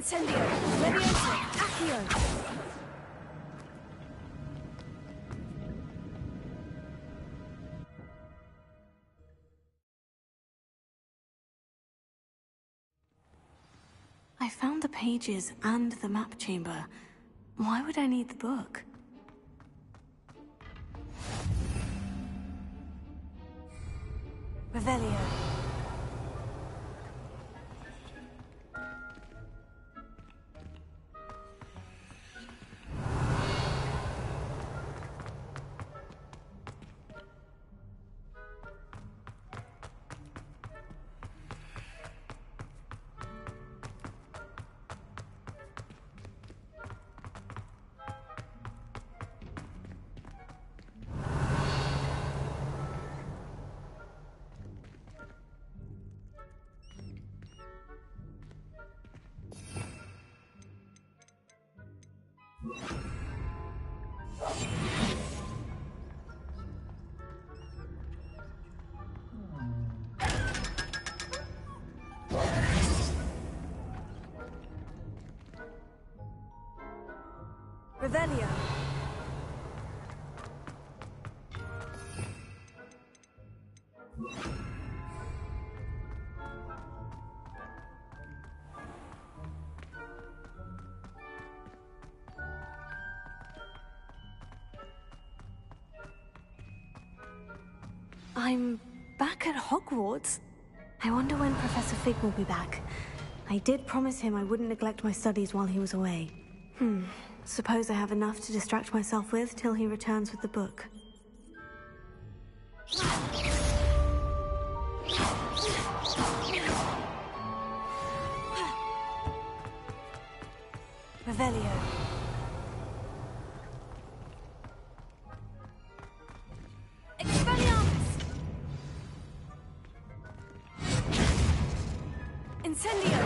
Incendio! Leviosa! Accio! I found the pages and the map chamber. Why would I need the book? Revelio. Revelio. I'm back at Hogwarts. I wonder when Professor Fig will be back. I did promise him I wouldn't neglect my studies while he was away. Suppose I have enough to distract myself with till he returns with the book. Revelio. Expelliarmus! Incendio!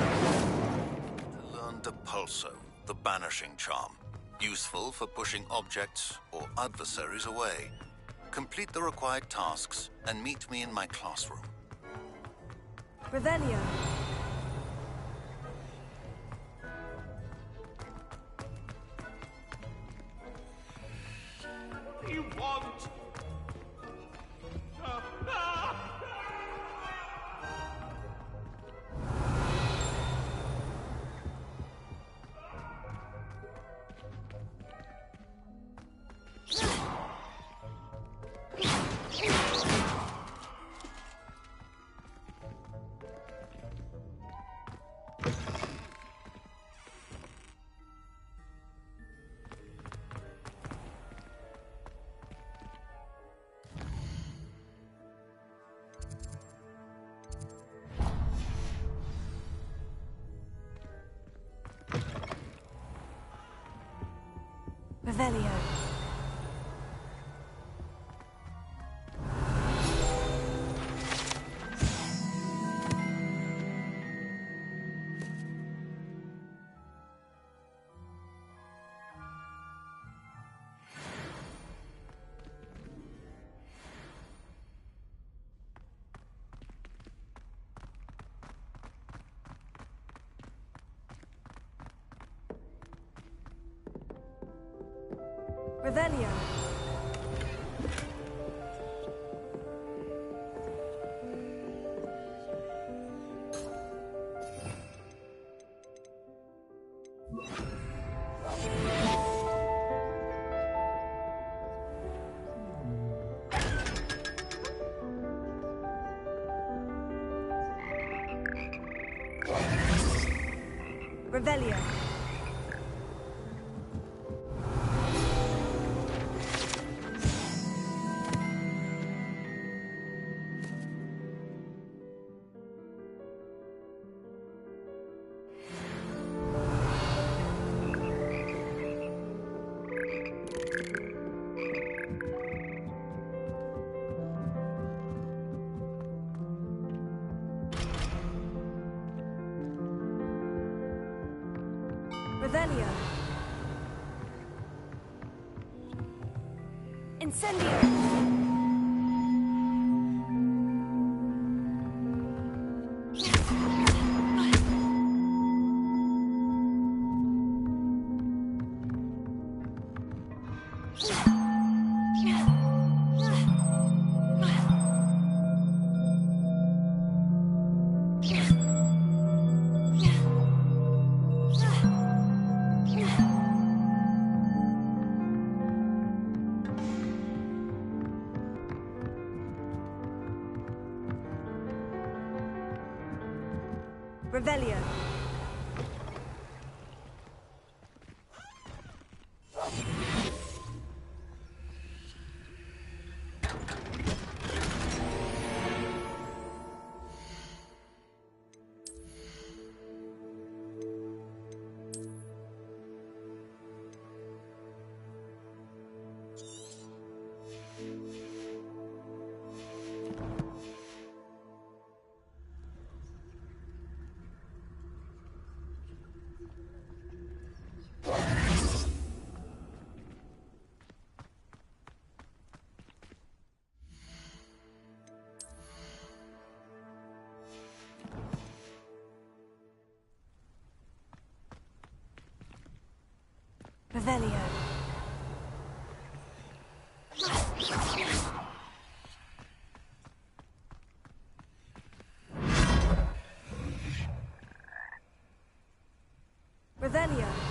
Learn Depulso, the banishing charm. Useful for pushing objects or adversaries away. Complete the required tasks and meet me in my classroom. Revelio. What do you want? Revelio. Revelio. Revelio. Revelio. Incendio. Revelio. Revelio. Revelio.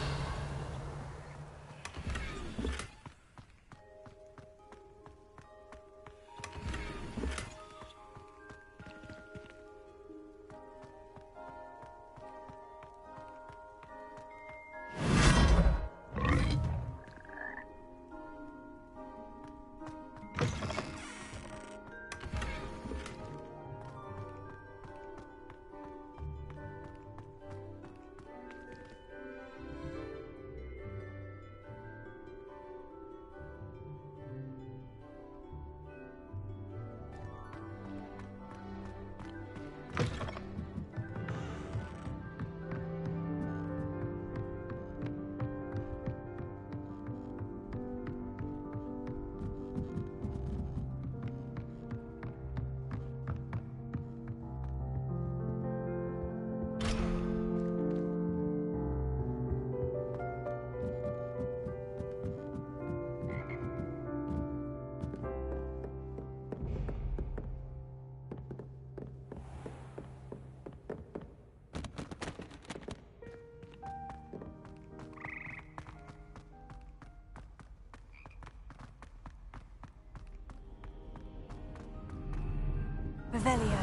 Revelio.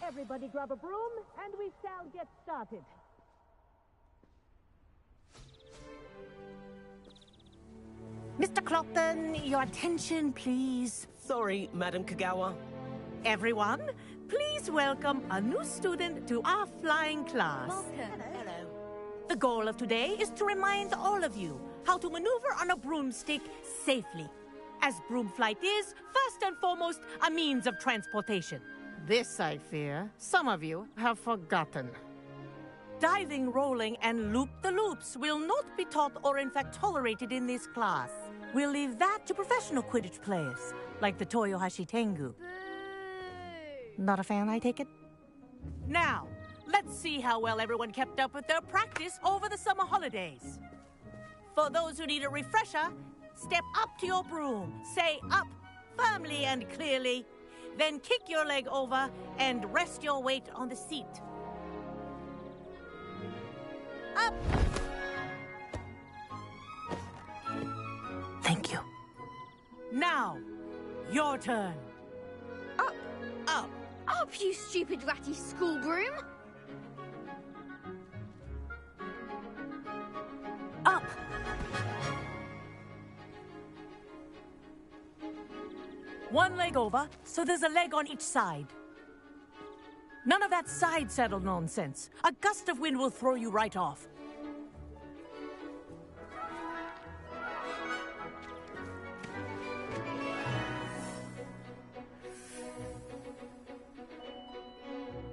Everybody grab a broom, and we shall get started. Mr. Clopton, your attention, please. Sorry, Madam Kagawa. Everyone, please welcome a new student to our flying class. Hello. The goal of today is to remind all of you how to maneuver on a broomstick safely, as broom flight is, first and foremost, a means of transportation. This, I fear, some of you have forgotten. Diving, rolling, and loop-the-loops will not be taught or in fact tolerated in this class. We'll leave that to professional Quidditch players, like the Toyohashi Tengu. Not a fan, I take it? Now, let's see how well everyone kept up with their practice over the summer holidays. For those who need a refresher, step up to your broom, say up firmly and clearly, then kick your leg over and rest your weight on the seat. Up! Thank you. Now, your turn. Up! Up! Up, you stupid ratty school broom! Up! One leg over, so there's a leg on each side. None of that side saddle nonsense. A gust of wind will throw you right off.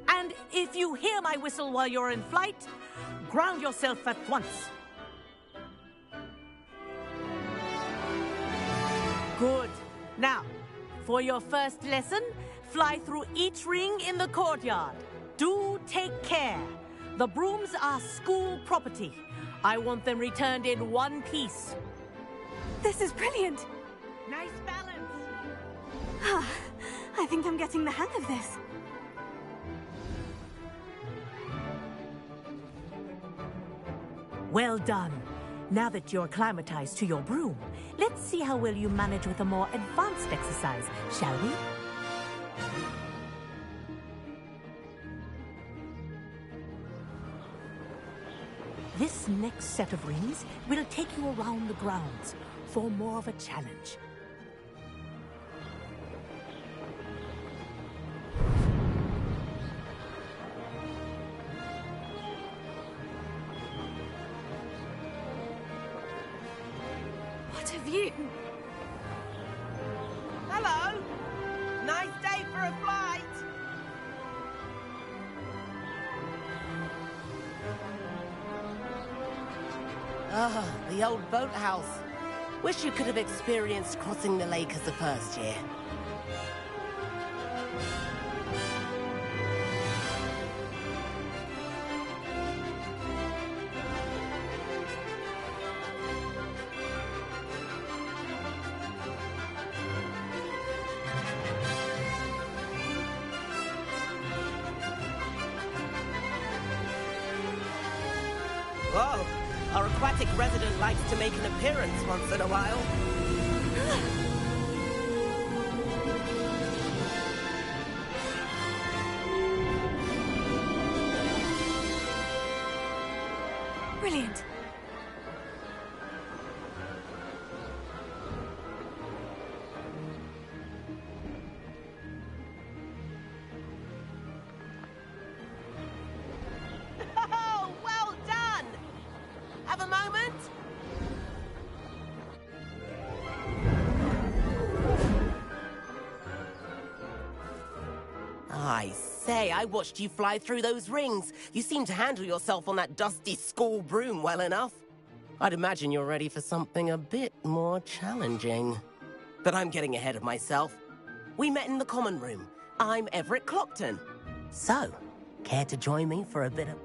And if you hear my whistle while you're in flight, ground yourself at once. Good. Now, for your first lesson, fly through each ring in the courtyard. Do take care. The brooms are school property. I want them returned in one piece. This is brilliant. Nice balance. I think I'm getting the hang of this. Well done. Now that you're acclimatized to your broom, let's see how well you manage with a more advanced exercise, shall we? This next set of rings will take you around the grounds for more of a challenge. What a view! Hello! Nice day for a flight! Ah, the old boathouse. Wish you could have experienced crossing the lake as a first year. Whoa! Our aquatic resident likes to make an appearance once in a while. Brilliant. Oh, well done! Have a moment? I say, I watched you fly through those rings. You seem to handle yourself on that dusty school broom well enough. I'd imagine you're ready for something a bit more challenging. But I'm getting ahead of myself. We met in the common room. I'm Everett Clockton. So, care to join me for a bit of...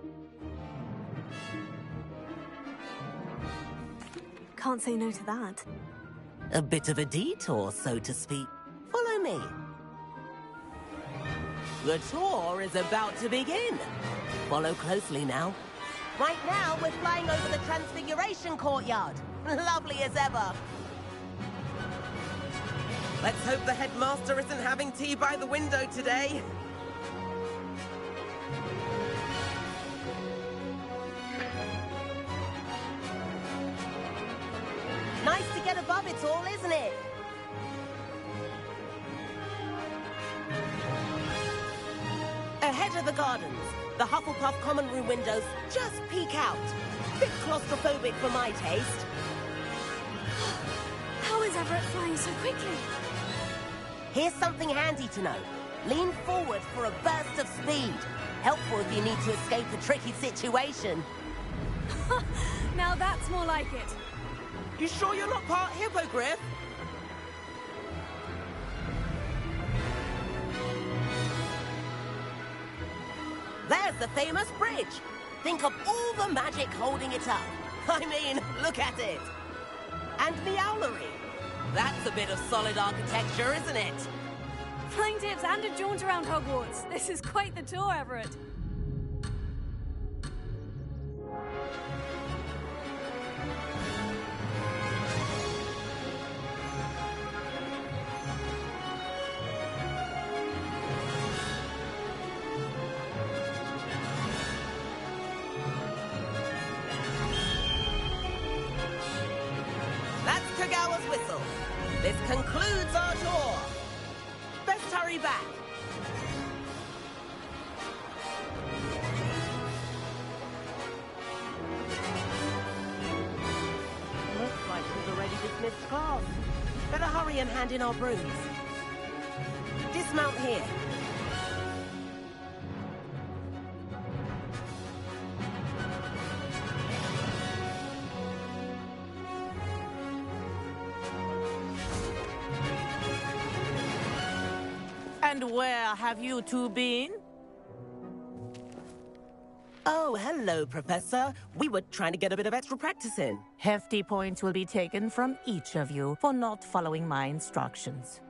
Can't say no to that. A bit of a detour, so to speak. Follow me. The tour is about to begin. Follow closely now. Right now, we're flying over the Transfiguration Courtyard. Lovely as ever. Let's hope the headmaster isn't having tea by the window today. Nice to get above it all, isn't it? Ahead of the gardens, the Hufflepuff common room windows just peek out. Bit claustrophobic for my taste. How is Everett flying so quickly? Here's something handy to know. Lean forward for a burst of speed. Helpful if you need to escape a tricky situation. Now that's more like it. You sure you're not part hippogriff? There's the famous bridge. Think of all the magic holding it up. I mean, look at it. And the owlery. That's a bit of solid architecture, isn't it? Flying tips and a jaunt around Hogwarts. This is quite the tour, Everett. Whistle. This concludes our tour. Best hurry back. Looks like we've already dismissed class. Better hurry and hand in our brooms. Dismount here. And where have you two been? Oh, hello, Professor. We were trying to get a bit of extra practice in. Hefty points will be taken from each of you for not following my instructions.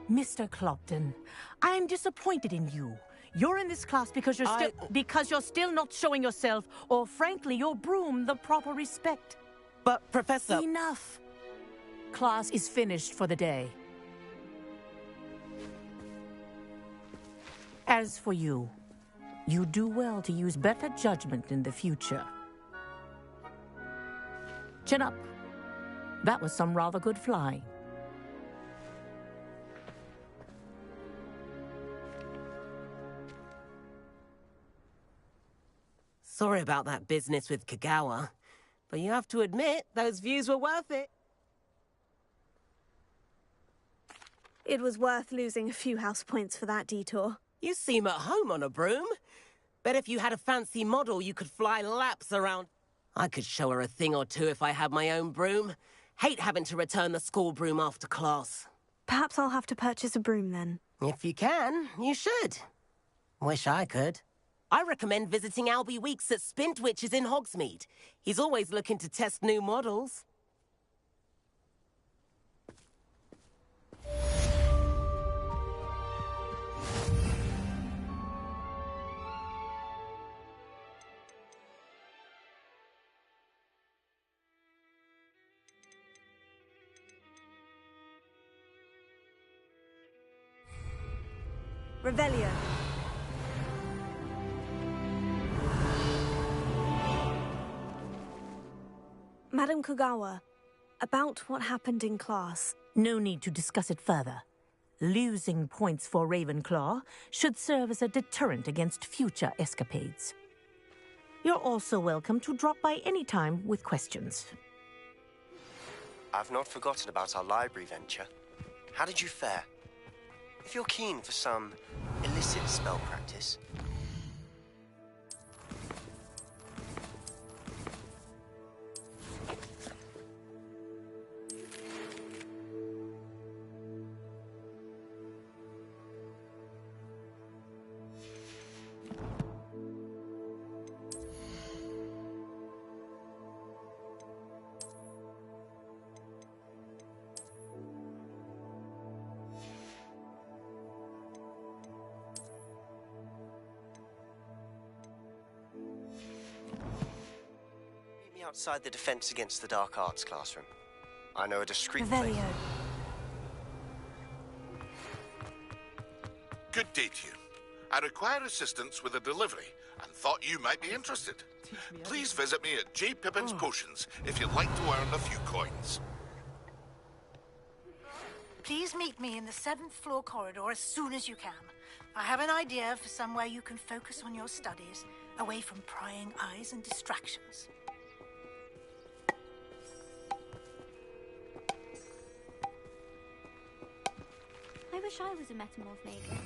Mr. Clopton, I'm disappointed in you. You're in this class because you're still not showing yourself, or frankly, your broom the proper respect. But, Professor... Enough. Class is finished for the day. As for you, you do well to use better judgment in the future. Chin up. That was some rather good flying. Sorry about that business with Kagawa, but you have to admit, those views were worth it. It was worth losing a few house points for that detour. You seem at home on a broom. Bet if you had a fancy model, you could fly laps around. I could show her a thing or two if I had my own broom. Hate having to return the school broom after class. Perhaps I'll have to purchase a broom then. If you can, you should. Wish I could. I recommend visiting Albie Weeks at Spintwitches in Hogsmeade. He's always looking to test new models. Revelio. Madam Kagawa, about what happened in class. No need to discuss it further. Losing points for Ravenclaw should serve as a deterrent against future escapades. You're also welcome to drop by any time with questions. I've not forgotten about our library venture. How did you fare? If you're keen for some illicit spell practice... outside the Defense Against the Dark Arts classroom. I know a discreet place. Good day to you. I require assistance with a delivery and thought you might be interested. Please visit me at J. Pippin's Potions if you'd like to earn a few coins. Please meet me in the 7th floor corridor as soon as you can. I have an idea for somewhere you can focus on your studies, away from prying eyes and distractions. I wish I was a metamorph maker.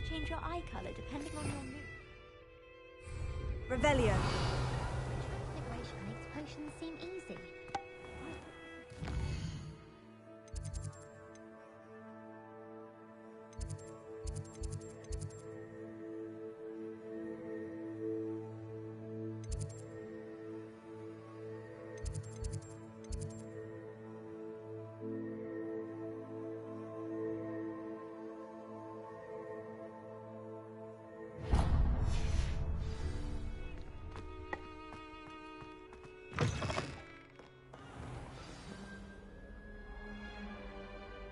Change your eye color depending on your mood. Revelio. Transfiguration makes potions seem easy.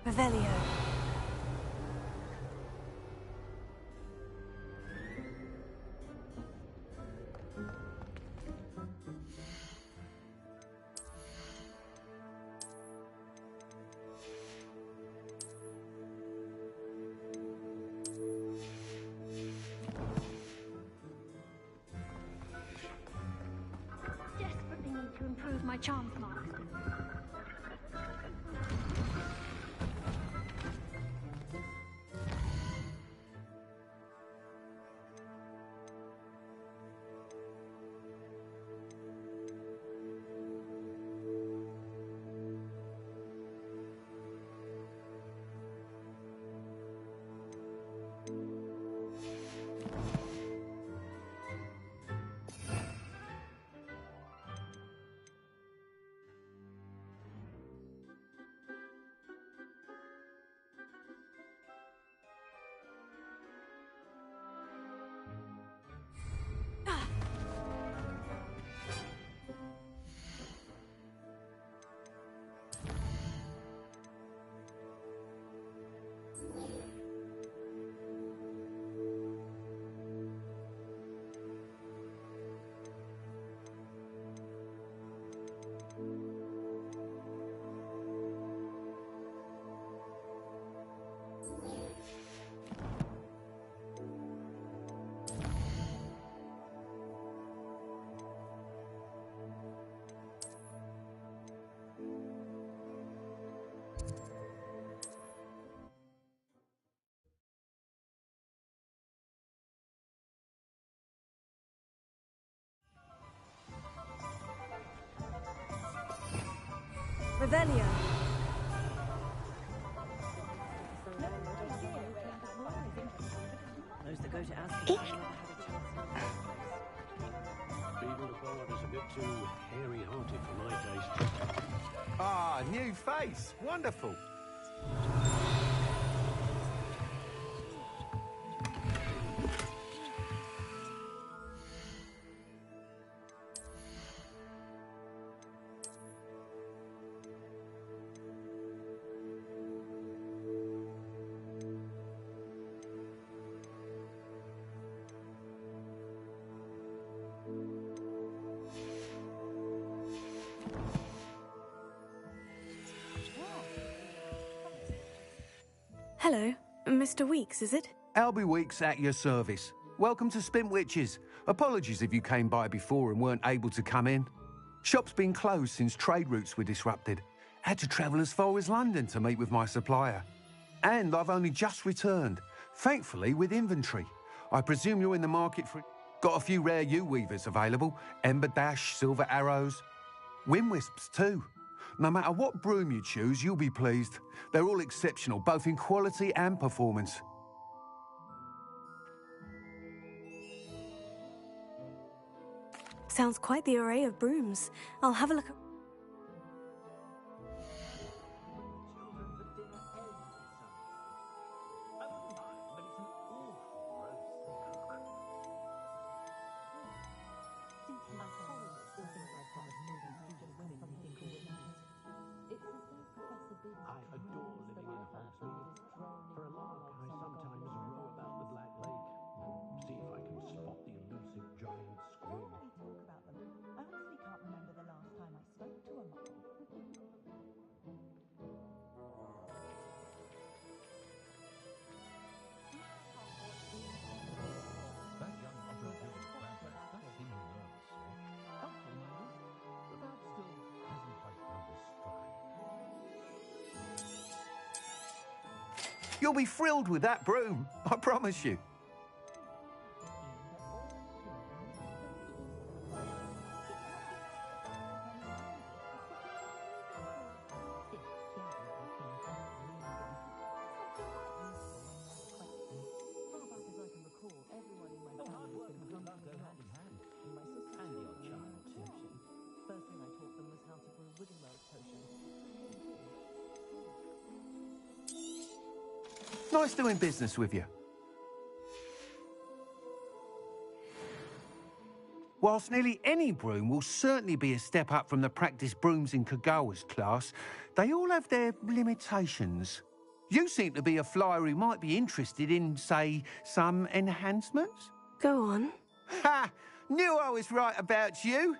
Revelio. Desperately need to improve my charms marks. Revelio. Those that go to Azkaban Being the bard is a bit too hairy-hearted for my taste. Ah, new face. Wonderful. Hello, Mr. Weeks, is it? Albie Weeks at your service. Welcome to Spintwitches. Apologies if you came by before and weren't able to come in. Shop's been closed since trade routes were disrupted. Had to travel as far as London to meet with my supplier. And I've only just returned, thankfully with inventory. I presume you're in the market for... Got a few rare U-weavers available. Ember Dash, Silver Arrows. Wind Wisps too. No matter what broom you choose, you'll be pleased. They're all exceptional, both in quality and performance. Sounds quite the array of brooms. I'll have a look. I adore living in Hogsmeade. For a lark, I sometimes row about the Black Lake. See if I can spot the elusive giant squid. talk about them. I honestly can't remember the last time I spoke to a muggle. That young unforgiving vampire does seem nervous. Helpful, but perhaps still hasn't quite found his stride. You'll be thrilled with that broom, I promise you. Nice doing business with you. Whilst nearly any broom will certainly be a step up from the practice brooms in Kagawa's class, they all have their limitations. You seem to be a flyer who might be interested in, say, some enhancements? Go on. Ha! Knew I was right about you.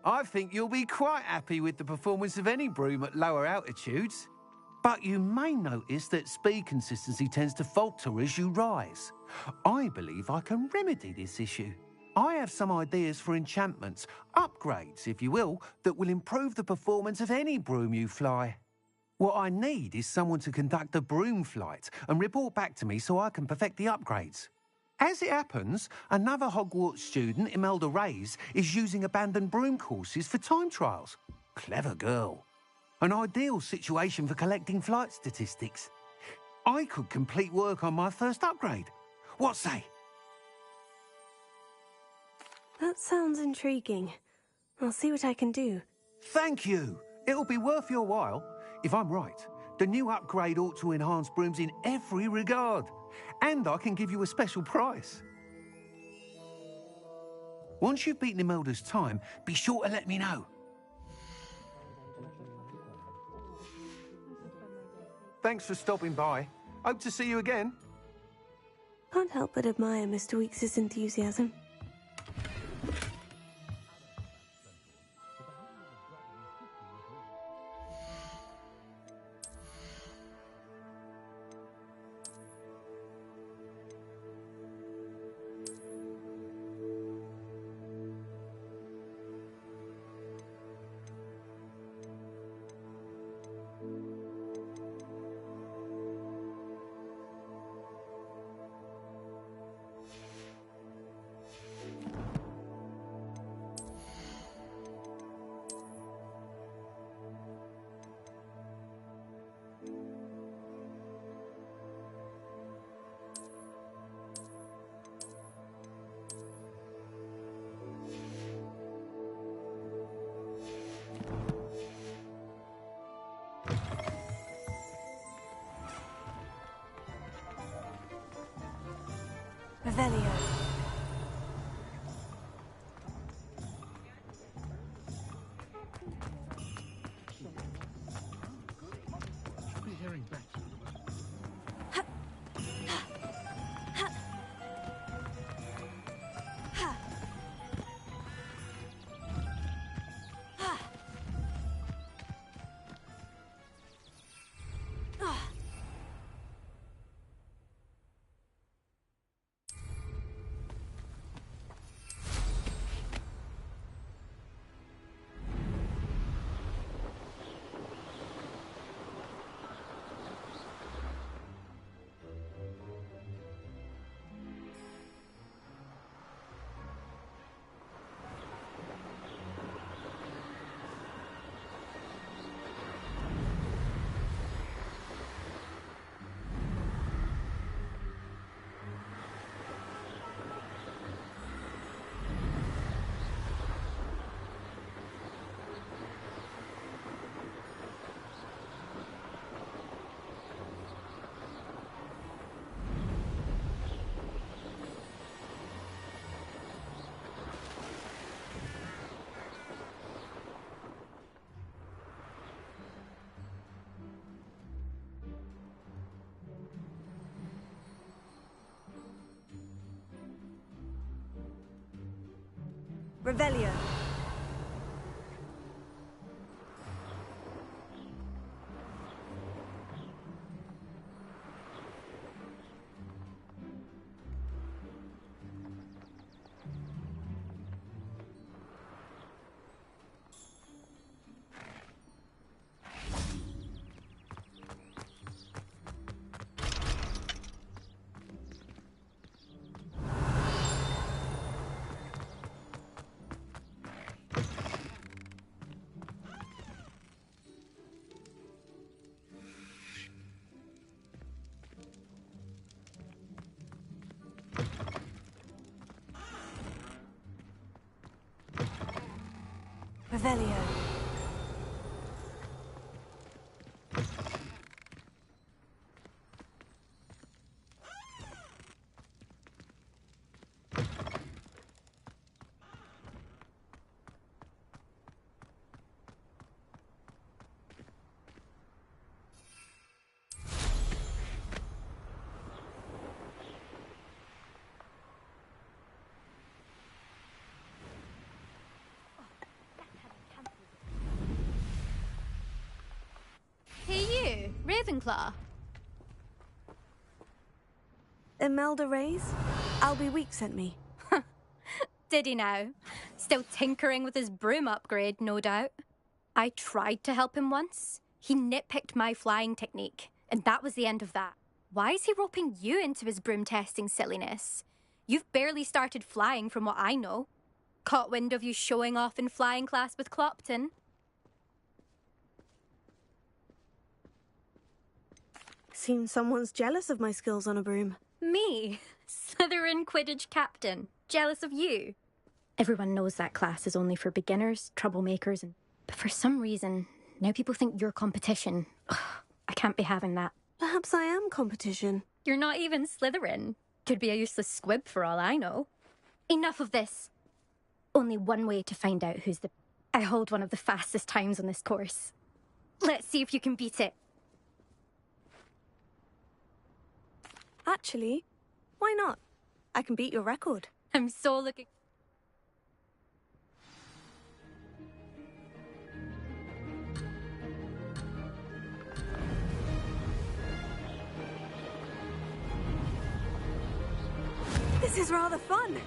I think you'll be quite happy with the performance of any broom at lower altitudes. But you may notice that speed consistency tends to falter as you rise. I believe I can remedy this issue. I have some ideas for enchantments, upgrades, if you will, that will improve the performance of any broom you fly. What I need is someone to conduct a broom flight and report back to me so I can perfect the upgrades. As it happens, another Hogwarts student, Imelda Reyes, is using abandoned broom courses for time trials. Clever girl. An ideal situation for collecting flight statistics. I could complete work on my first upgrade. What say? That sounds intriguing. I'll see what I can do. Thank you. It'll be worth your while. If I'm right, the new upgrade ought to enhance brooms in every regard. And I can give you a special price. Once you've beaten Imelda's time, be sure to let me know. Thanks for stopping by. Hope to see you again. Can't help but admire Mr. Weeks' enthusiasm. Revelio. Should be hearing back. Revelio. Revelio. Hey you, Ravenclaw. Imelda Reyes? Albie Week sent me. Did he now? Still tinkering with his broom upgrade, no doubt. I tried to help him once. He nitpicked my flying technique, and that was the end of that. Why is he roping you into his broom testing silliness? You've barely started flying from what I know. Caught wind of you showing off in flying class with Clopton. Seems someone's jealous of my skills on a broom. Me? Slytherin Quidditch captain. Jealous of you? Everyone knows that class is only for beginners, troublemakers, but for some reason, now people think you're competition. Ugh, I can't be having that. Perhaps I am competition. You're not even Slytherin. Could be a useless squib for all I know. Enough of this. Only one way to find out who's the... I hold one of the fastest times on this course. Let's see if you can beat it. Actually, why not? I can beat your record. I'm so looking... This is rather fun.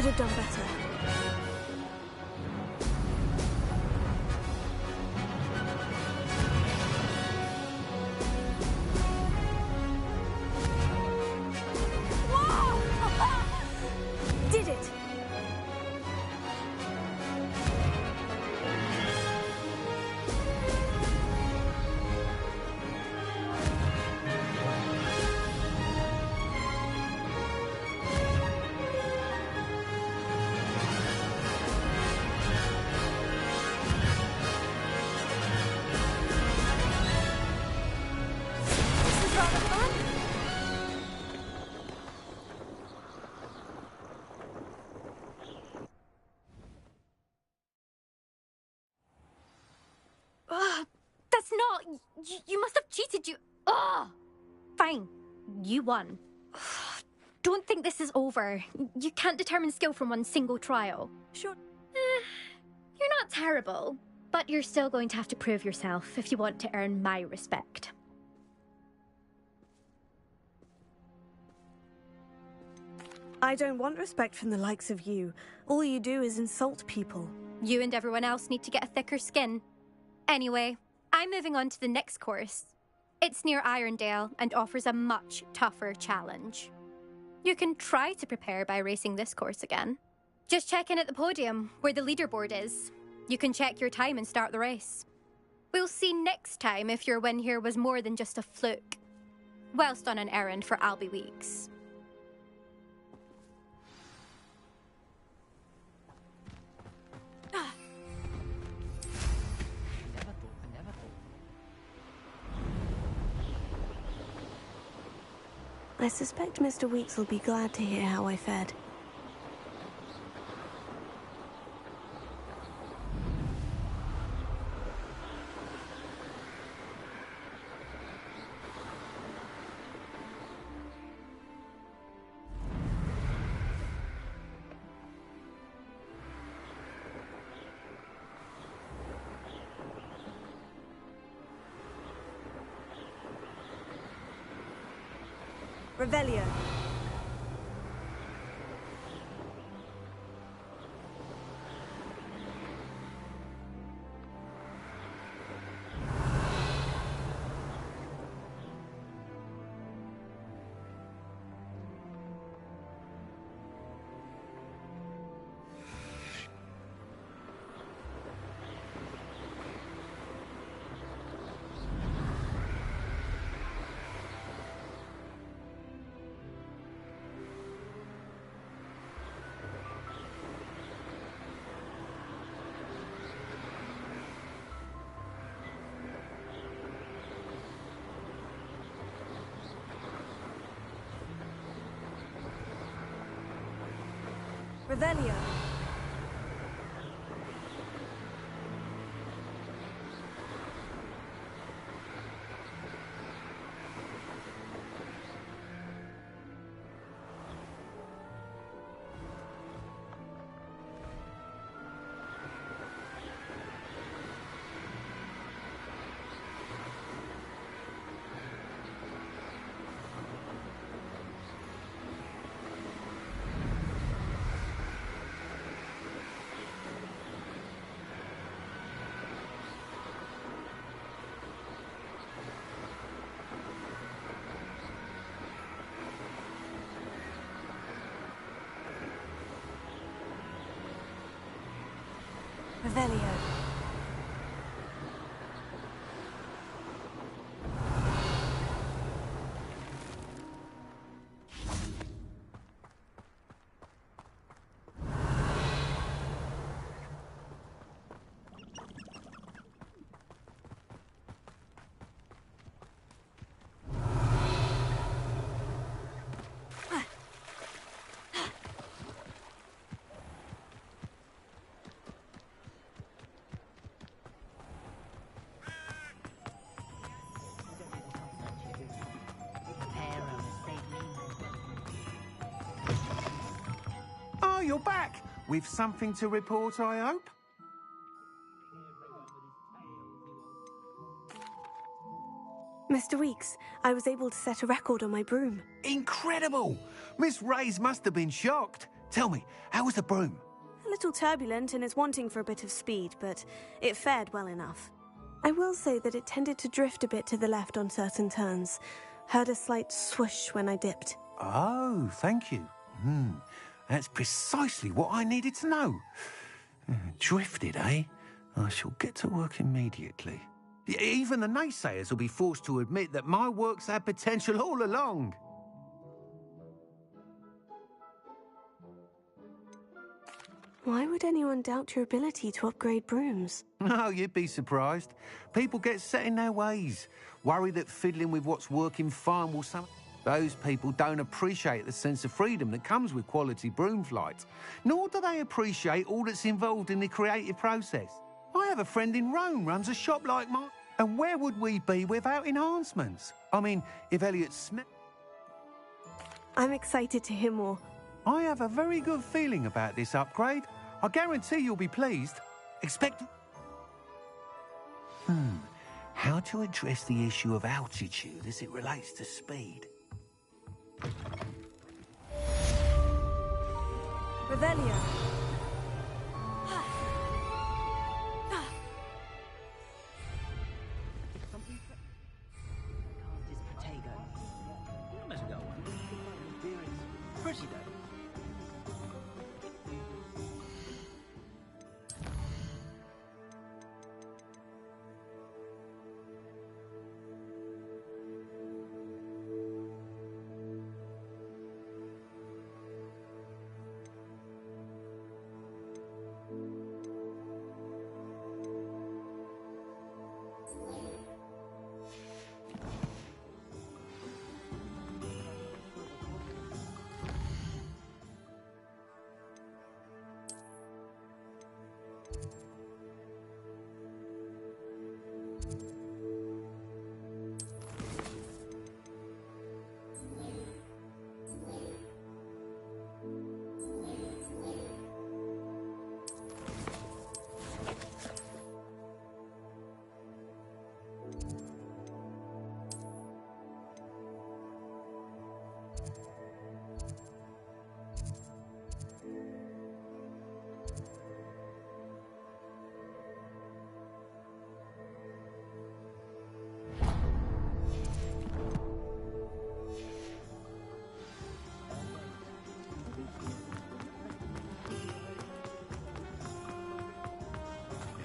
could have done better. Did it! This is rather fun. That's not... You must have cheated, you... Ugh! Fine. You won. Don't think this is over. You can't determine skill from one single trial. Sure. You're not terrible, but you're still going to have to prove yourself if you want to earn my respect. I don't want respect from the likes of you. All you do is insult people. You and everyone else need to get a thicker skin. Anyway, I'm moving on to the next course. It's near Irondale and offers a much tougher challenge. You can try to prepare by racing this course again. Just check in at the podium, where the leaderboard is. You can check your time and start the race. We'll see next time if your win here was more than just a fluke. Whilst on an errand for Albie Weeks. I suspect Mr. Weeks will be glad to hear how I fared. Revelio. Revelio. Revelio. Oh, you're back! With something to report, I hope? Mr. Weeks, I was able to set a record on my broom. Incredible! Miss Reyes must have been shocked. Tell me, how was the broom? A little turbulent and is wanting for a bit of speed, but it fared well enough. I will say that it tended to drift a bit to the left on certain turns. Heard a slight swoosh when I dipped. Oh, thank you. That's precisely what I needed to know. Drifted, eh? I shall get to work immediately. Even the naysayers will be forced to admit that my work's had potential all along. Why would anyone doubt your ability to upgrade brooms? Oh, you'd be surprised. People get set in their ways, worry that fiddling with what's working fine will some... Those people don't appreciate the sense of freedom that comes with quality broom flight, nor do they appreciate all that's involved in the creative process. I have a friend in Rome runs a shop like mine, and where would we be without enhancements? I mean, if Elliot Smith... I'm excited to hear more. I have a very good feeling about this upgrade. I guarantee you'll be pleased. Expect... How to address the issue of altitude as it relates to speed? Revelio. Pretty though.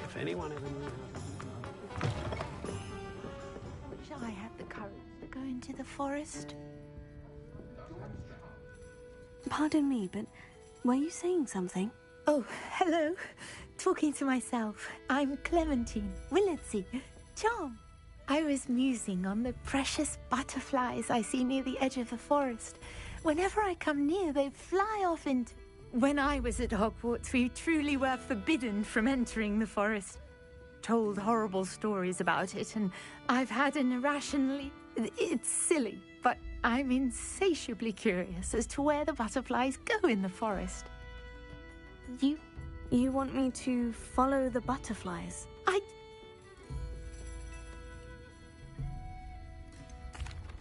If anyone ever knew... Wish I had the courage to go into the forest. Pardon me, but were you saying something? Oh, hello. Talking to myself. I'm Clementine, Willardsey, Charm. I was musing on the precious butterflies I see near the edge of the forest. Whenever I come near, they fly off into... When I was at Hogwarts, we truly were forbidden from entering the forest. Told horrible stories about it, and I've had an irrationally... It's silly, but I'm insatiably curious as to where the butterflies go in the forest. You want me to follow the butterflies?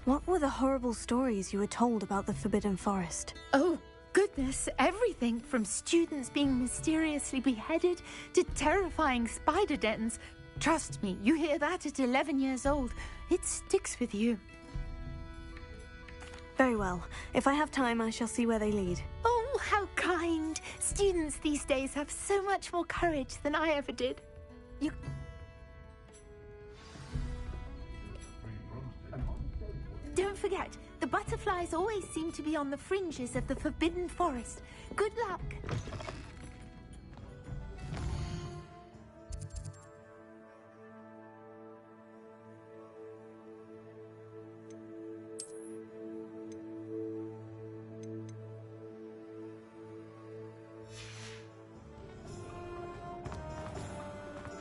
What were the horrible stories you were told about the Forbidden Forest? Oh, goodness, everything from students being mysteriously beheaded to terrifying spider dens. Trust me, you hear that at 11 years old. It sticks with you. Very well. If I have time, I shall see where they lead. Oh, how kind. Students these days have so much more courage than I ever did. Don't forget, the butterflies always seem to be on the fringes of the Forbidden Forest. Good luck.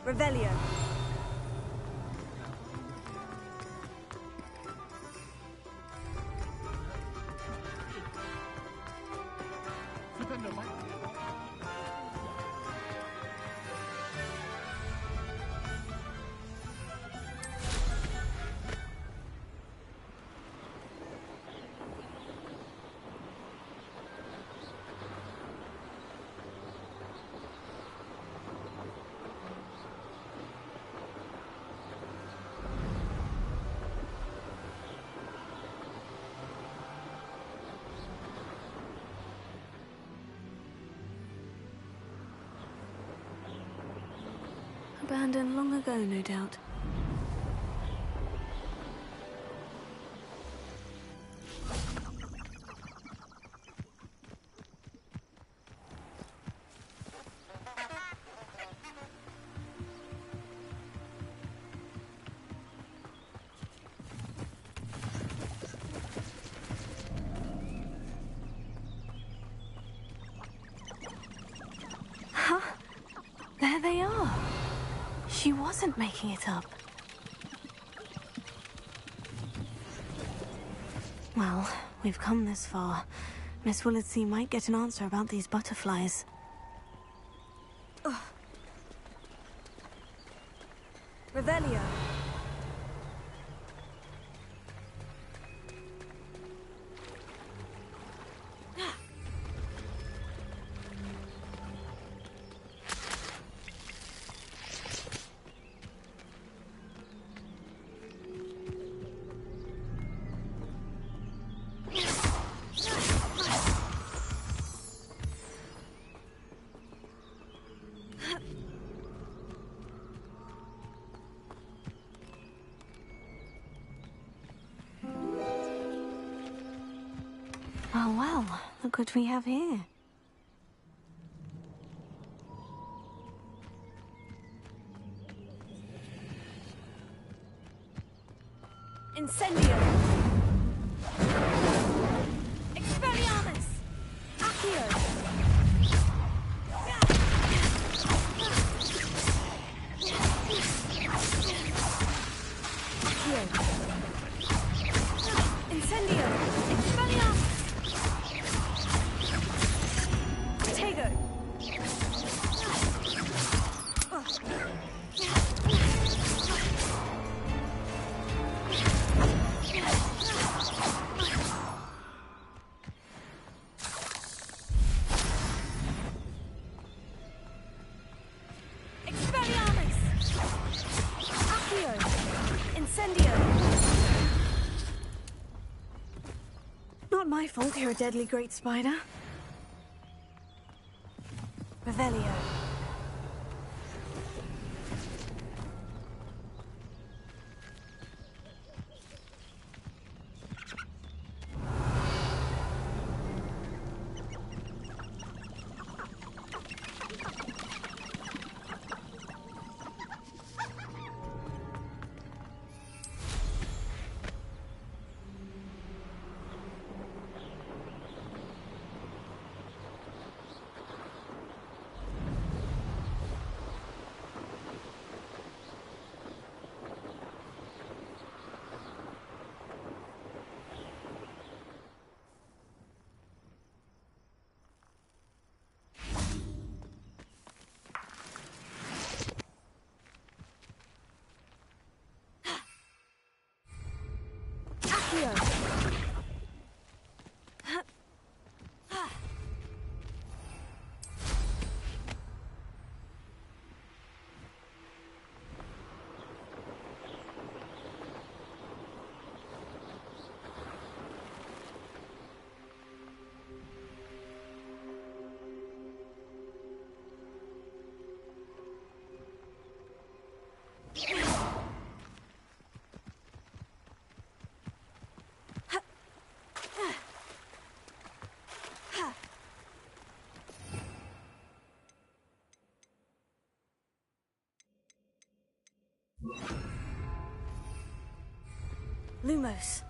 Revelio. Abandoned long ago, no doubt. Huh? There they are. She wasn't making it up. Well, we've come this far. Miss Willardsey might get an answer about these butterflies. Ugh. Revelio. Well, look what we have here. Incendio! Expelliarmus! Accio! Accio! Incendio! Expelliarmus! Not my fault you're a deadly great spider. Revelio. Lumos.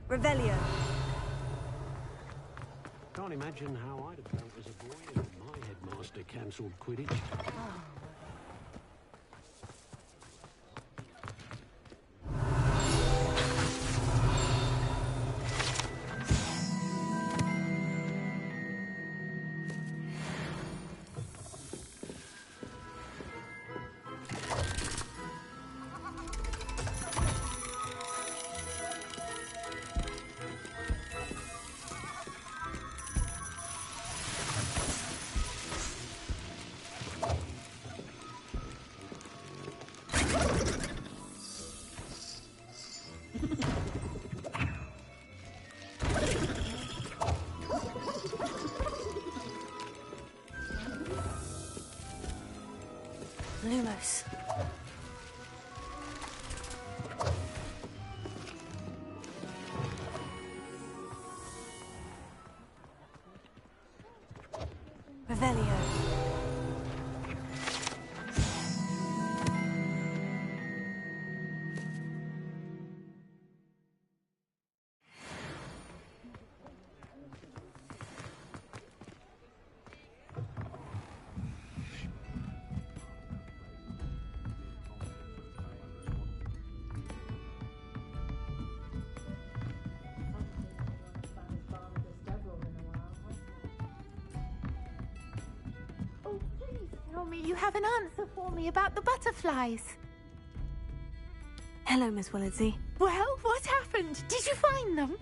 Revelio. Can't imagine how I'd have felt as a boy if my headmaster cancelled Quidditch. close. Revelio. Oh, please tell me you have an answer for me about the butterflies. Hello, Miss Willardsey. Well, what happened? Did you find them?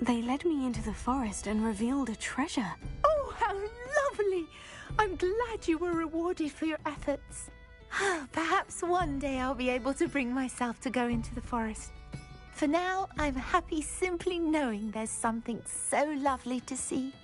They led me into the forest and revealed a treasure. Oh, how lovely! I'm glad you were rewarded for your efforts. Perhaps one day I'll be able to bring myself to go into the forest. For now, I'm happy simply knowing there's something so lovely to see.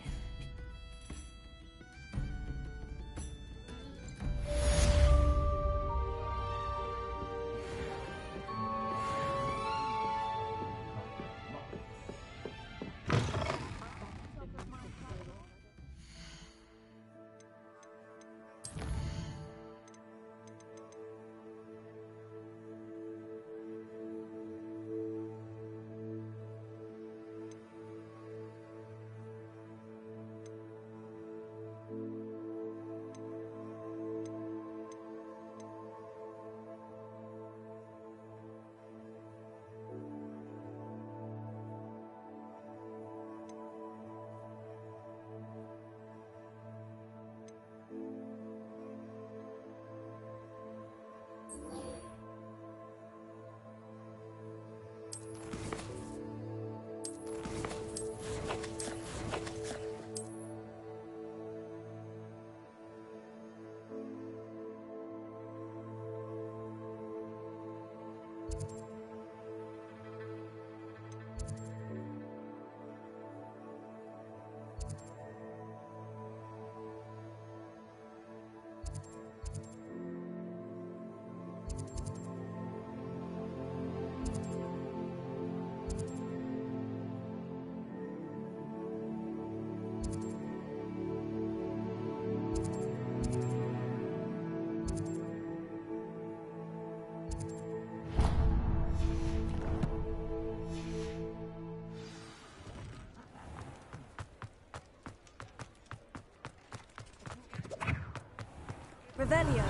Revelio.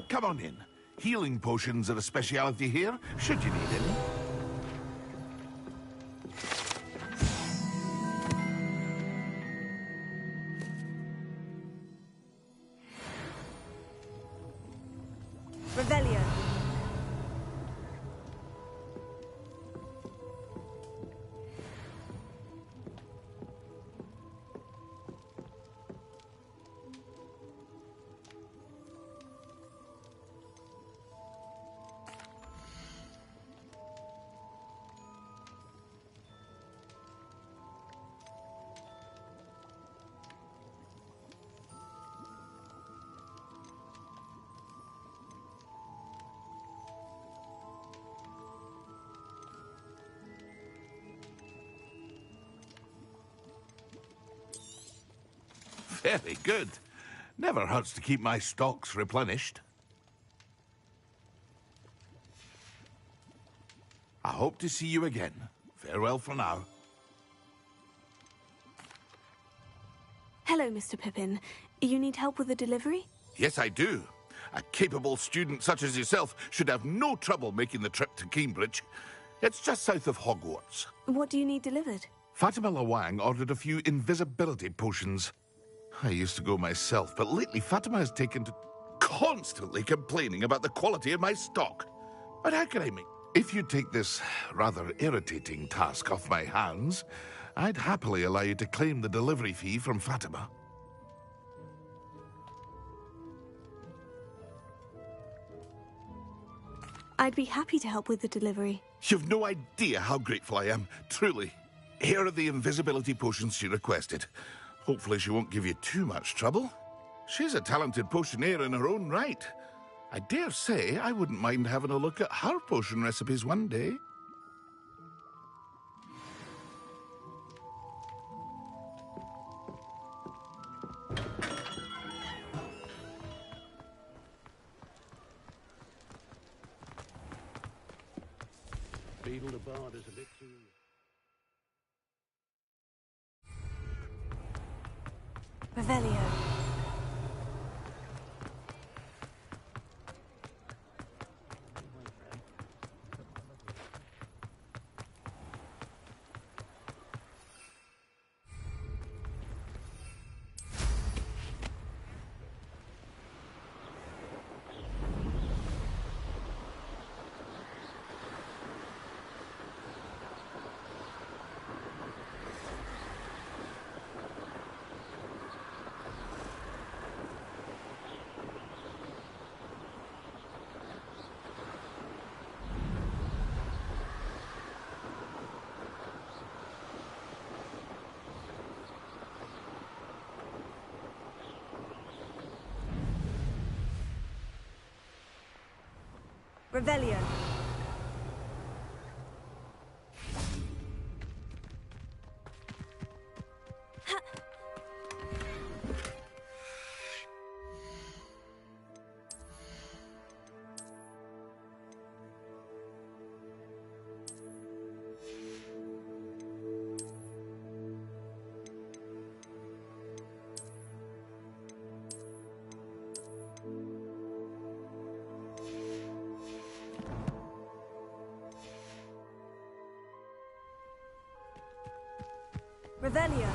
Come on in. Healing potions are a speciality here, should you need any. Revelio. Very good. Never hurts to keep my stocks replenished. I hope to see you again. Farewell for now. Hello, Mr. Pippin. You need help with a delivery? Yes, I do. A capable student such as yourself should have no trouble making the trip to Cambridge. It's just south of Hogwarts. What do you need delivered? Fatima Lawang ordered a few invisibility potions. I used to go myself, but lately Fatima has taken to constantly complaining about the quality of my stock. But how can I make... If you take this rather irritating task off my hands, I'd happily allow you to claim the delivery fee from Fatima. I'd be happy to help with the delivery. You've no idea how grateful I am, truly. Here are the invisibility potions she requested. Hopefully she won't give you too much trouble. She's a talented potioneer in her own right. I dare say I wouldn't mind having a look at her potion recipes one day. Beetle the Bard is a bit too... Revelio. Revelio. Revelio.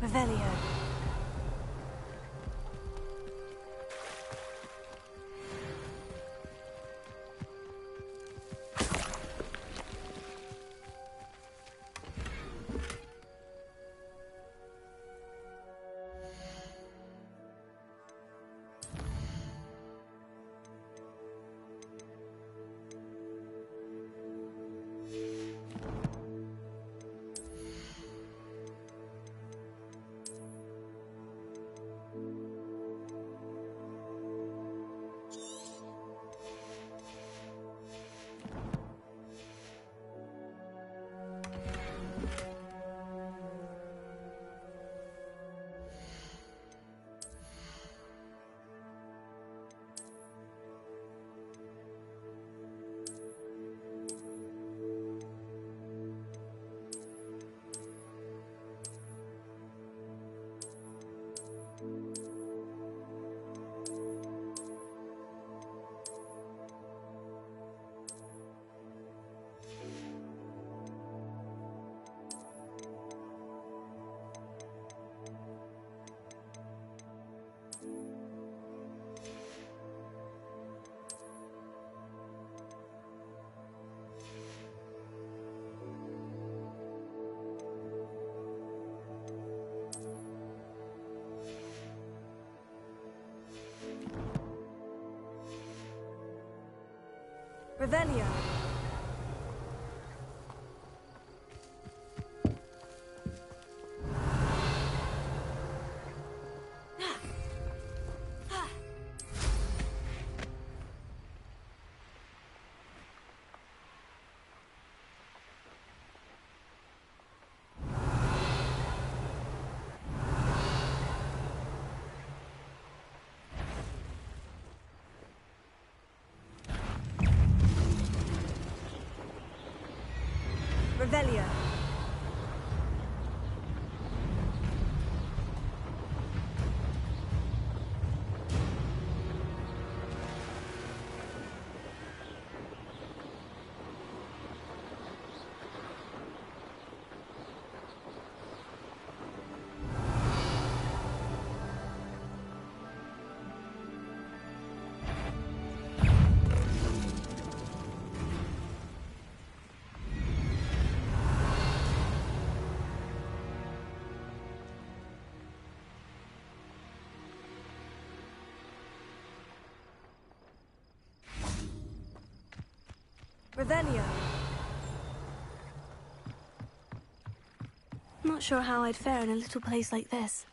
Revelio. Revelio. Revelio. Revelio. Not sure how I'd fare in a little place like this.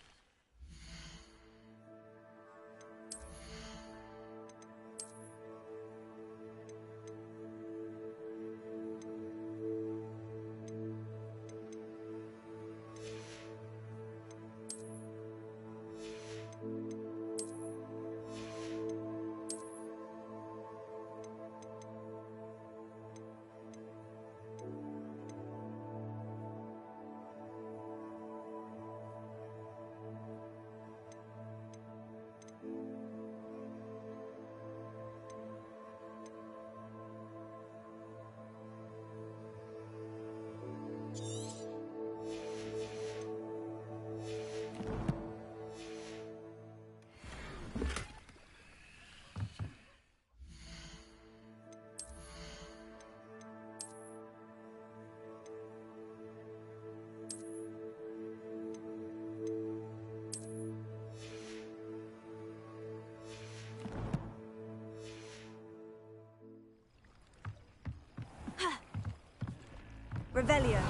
Revelio.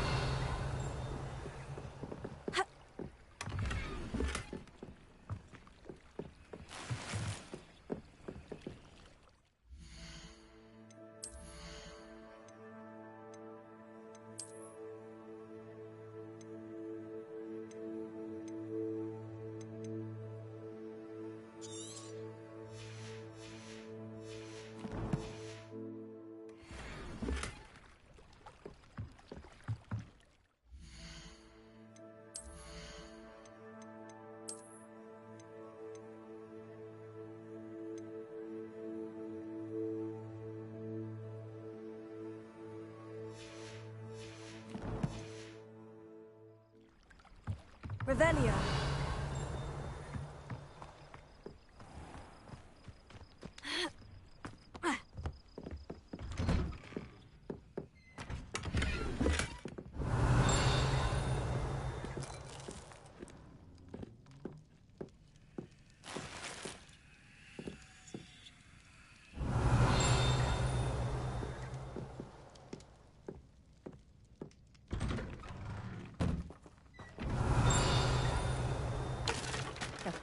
Revelio.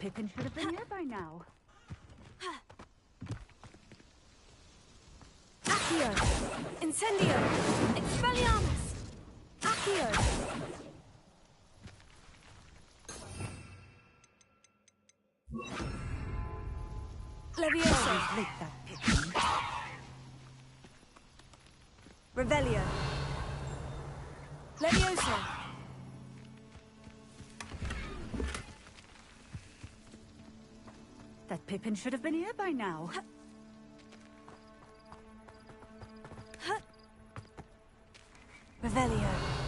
Pippin should have been here by now. Accio! Incendio! Expelliarmus! Accio! Levioso! Revelio! Levioso! That Pippin should have been here by now. Revelio.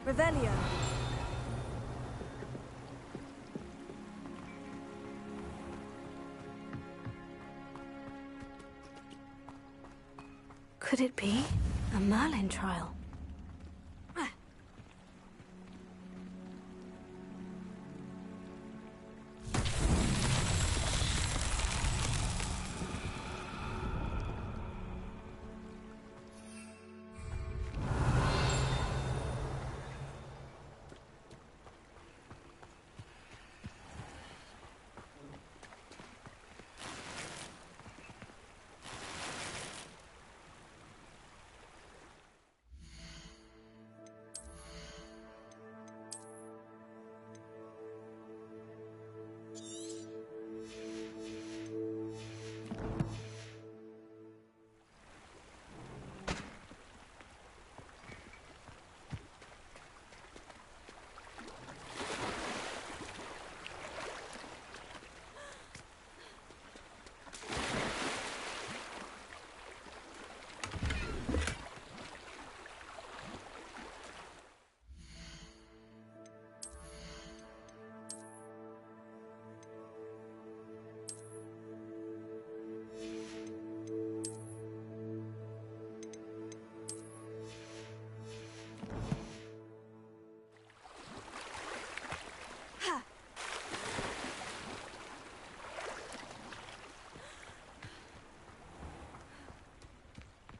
Revelio. Could it be a Merlin trial?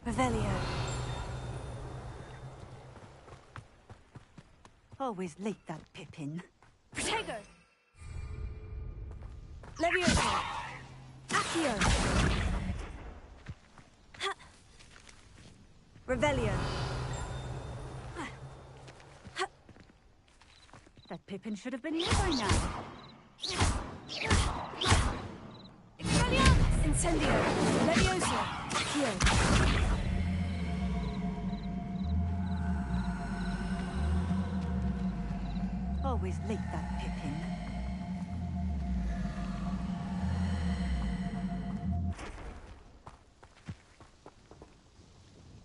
Revelio. Always late, that Pippin. Protego! Levioso! Accio! Revelio. That Pippin should have been here by now. Incendio! Levioso! Accio! Always late, that Pippin.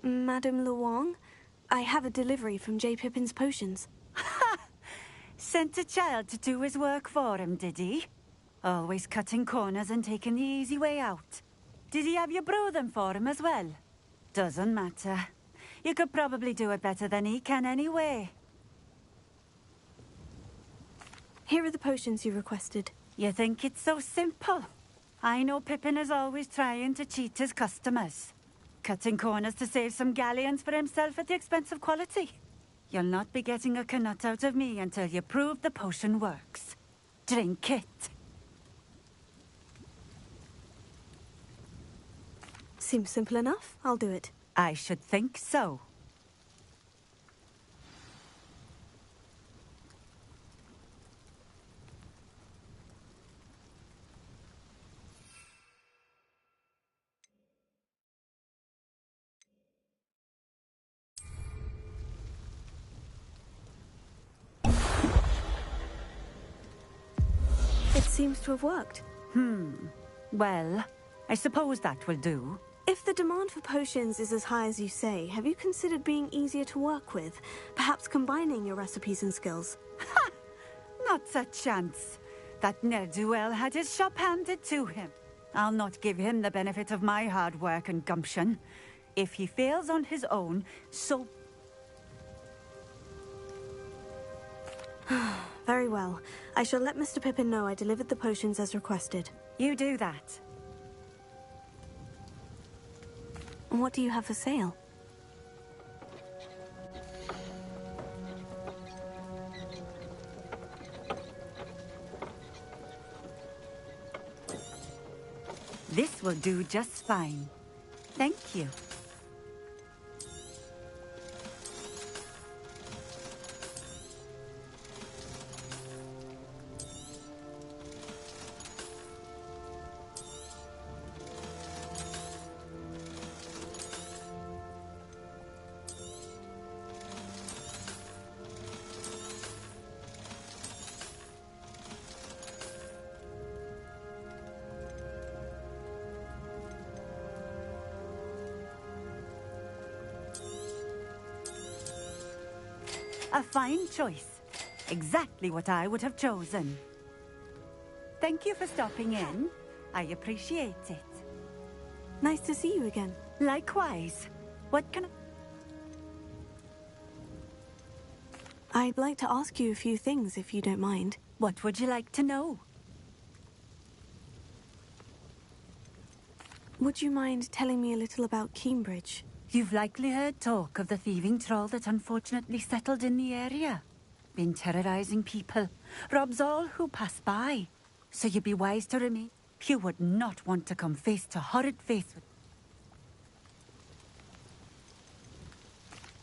Madame Luong, I have a delivery from J. Pippin's potions. Ha! Sent a child to do his work for him, did he? Always cutting corners and taking the easy way out. Did he have you brew them for him as well? Doesn't matter. You could probably do it better than he can anyway. Here are the potions you requested. You think it's so simple? I know Pippin is always trying to cheat his customers. Cutting corners to save some galleons for himself at the expense of quality. You'll not be getting a canut out of me until you prove the potion works. Drink it. Seems simple enough. I'll do it. I should think so. It seems to have worked. Well, I suppose that will do. If the demand for potions is as high as you say, have you considered being easier to work with? Perhaps combining your recipes and skills? Ha! Not a chance. That ne'er-do-well had his shop handed to him. I'll not give him the benefit of my hard work and gumption. If he fails on his own, so... Very well. I shall let Mr. Pippin know I delivered the potions as requested. You do that. What do you have for sale? This will do just fine. Thank you. A fine choice. Exactly what I would have chosen. Thank you for stopping in. I appreciate it. Nice to see you again. Likewise. What can I'd like to ask you a few things, if you don't mind. What would you like to know? Would you mind telling me a little about Cambridge? You've likely heard talk of the thieving troll that unfortunately settled in the area. Been terrorizing people. Robs all who pass by. So you'd be wise to remain. You would not want to come face to horrid face with...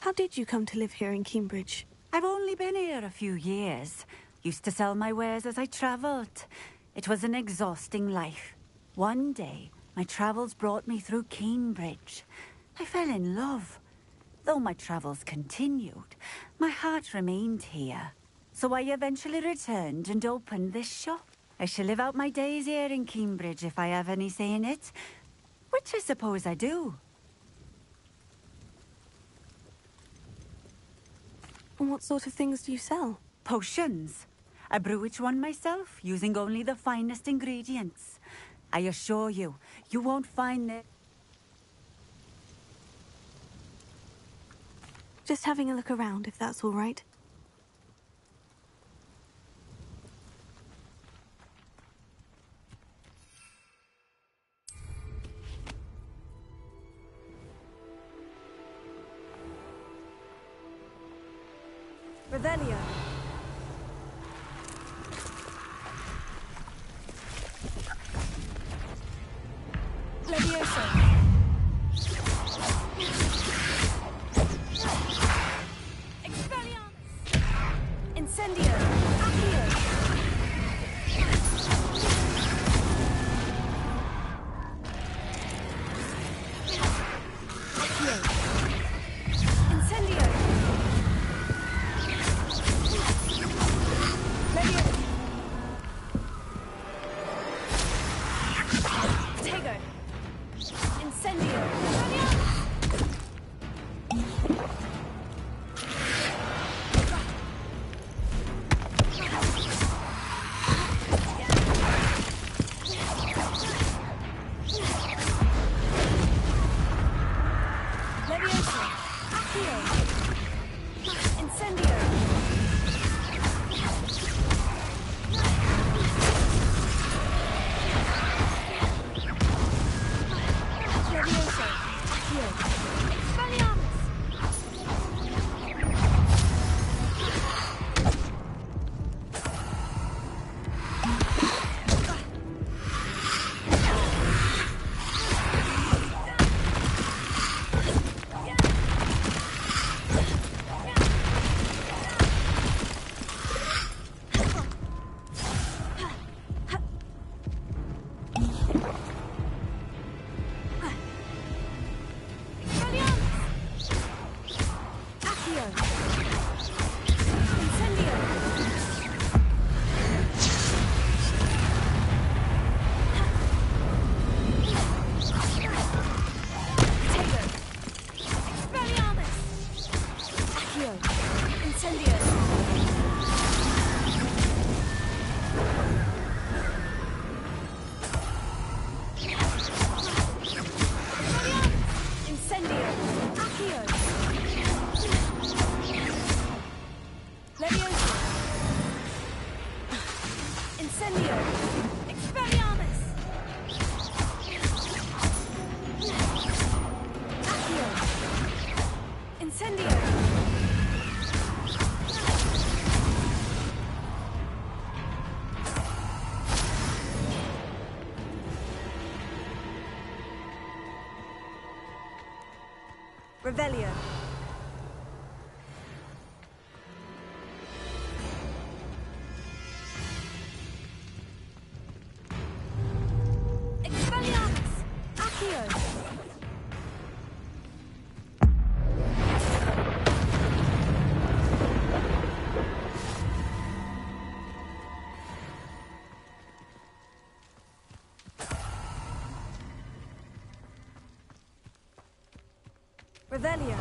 How did you come to live here in Cambridge? I've only been here a few years. Used to sell my wares as I travelled. It was an exhausting life. One day, my travels brought me through Cambridge. I fell in love. Though my travels continued, my heart remained here. So I eventually returned and opened this shop. I shall live out my days here in Cambridge if I have any say in it. Which I suppose I do. And what sort of things do you sell? Potions. I brew each one myself, using only the finest ingredients. I assure you, you won't find it. Just having a look around, if that's all right. Revelio. Levioso. Expelliarmus. Incendio. Accio. Accio. Incendio. Tego. Incendio. Levioso. Accio. Incendio. Levioso. Accio. Expelliarmus. Revelio. Expelliarmus. Accio. Revelio.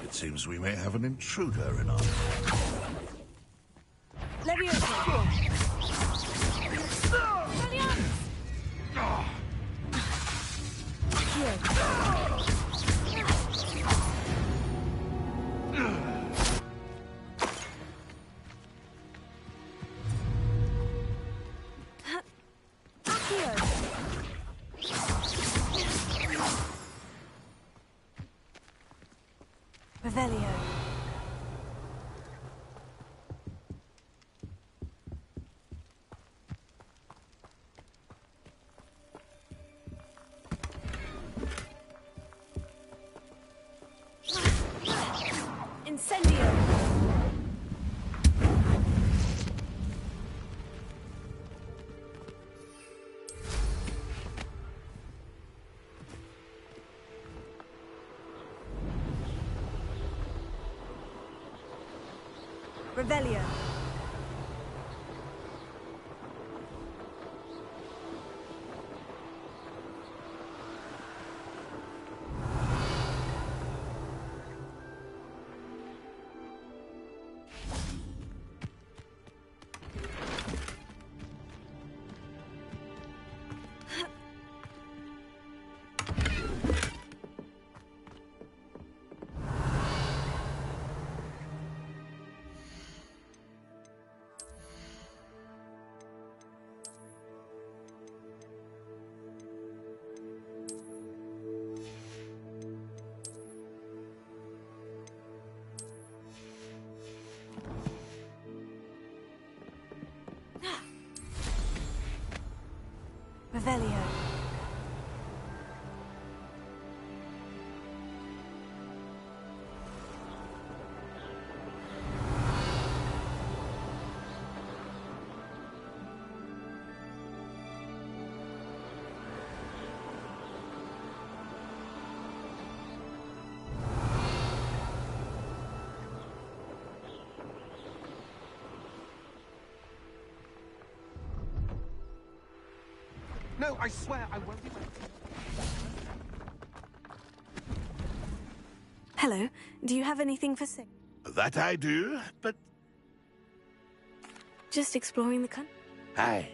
It seems we may have an intruder in our... Levioso! Revelio. Incendio. Revelio. Revelio. No, I swear I won't be... Hello. Do you have anything for sale? That I do, but... Just exploring the country. Aye.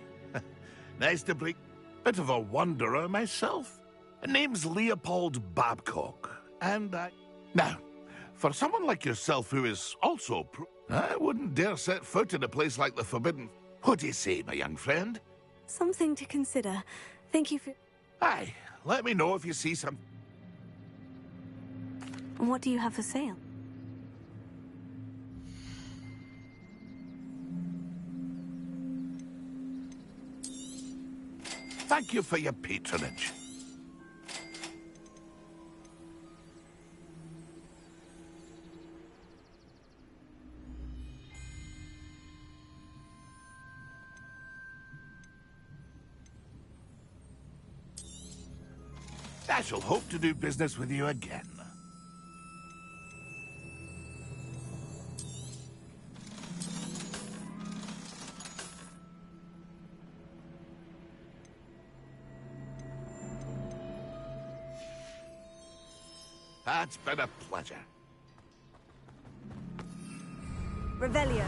Nice to break. Bit of a wanderer myself. Name's Leopold Babcock, and I... Now, for someone like yourself who is also I wouldn't dare set foot in a place like the Forbidden... What do you say, my young friend? Something to consider. Thank you for... Aye. Let me know if you see some... And what do you have for sale? Thank you for your patronage. I shall hope to do business with you again. That's been a pleasure. Revelio.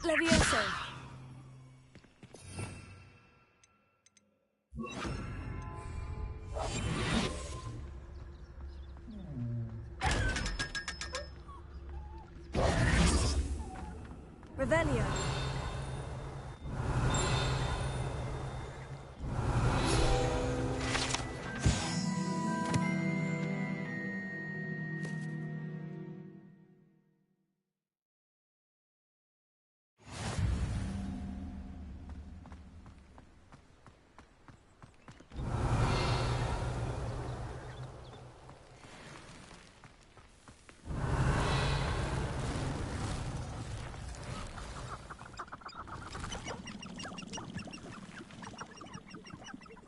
Levioso. Revelio.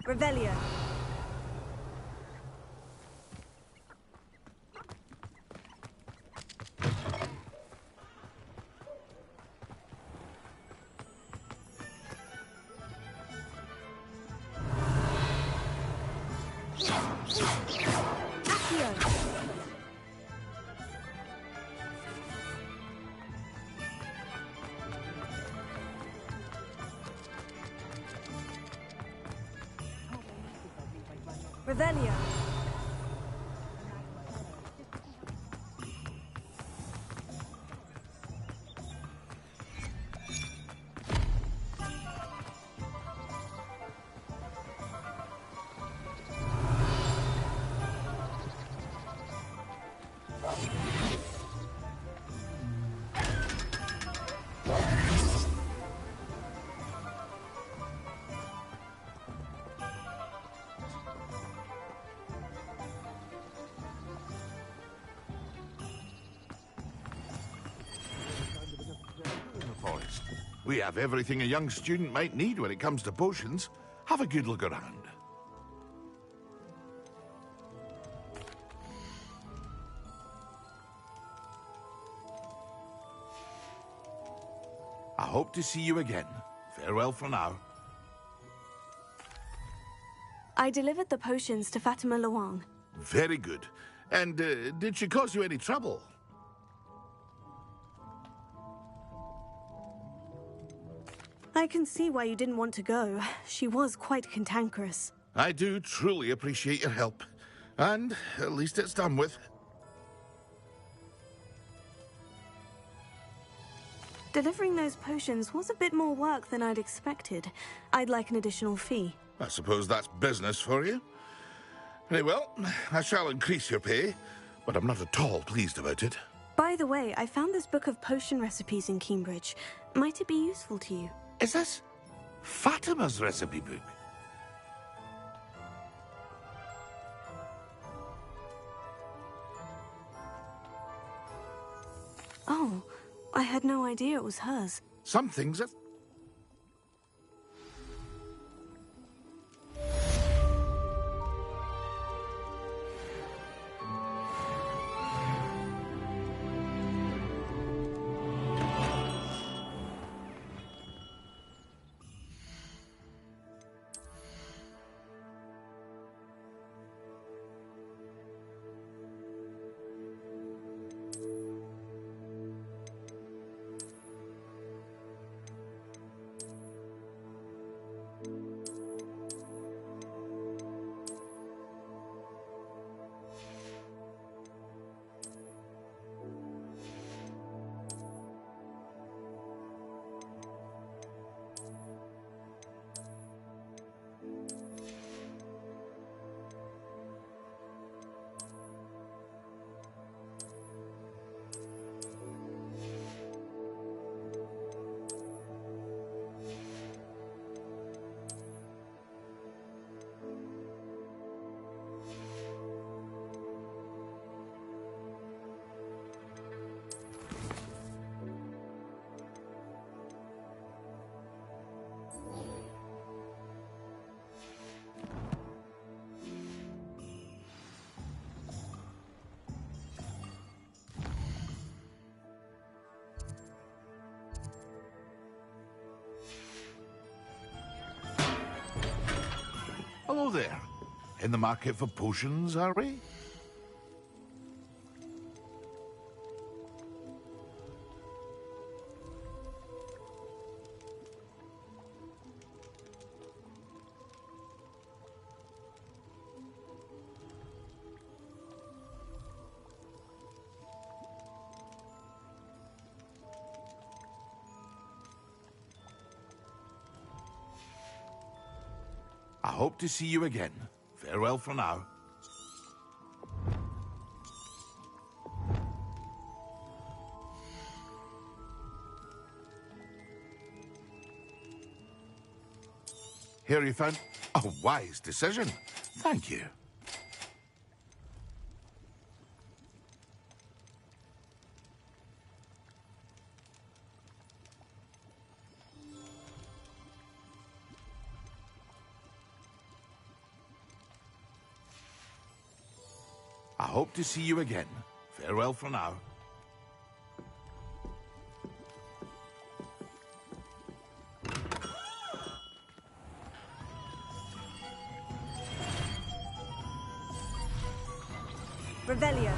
Revelio. Revelio. Forest. We have everything a young student might need when it comes to potions. Have a good look around. I hope to see you again. Farewell for now. I delivered the potions to Fatima Luang. Very good. And did she cause you any trouble? I can see why you didn't want to go. She was quite cantankerous. I do truly appreciate your help. And at least it's done with. Delivering those potions was a bit more work than I'd expected. I'd like an additional fee. I suppose that's business for you. Very well, I shall increase your pay, but I'm not at all pleased about it. By the way, I found this book of potion recipes in Cambridge. Might it be useful to you? Is this Fatima's recipe book? Oh, I had no idea it was hers. Some things are... Hello there. In the market for potions, are we? I hope to see you again. Farewell for now. Here you found a wise decision. Thank you. hope to see you again. Farewell for now. Revelio.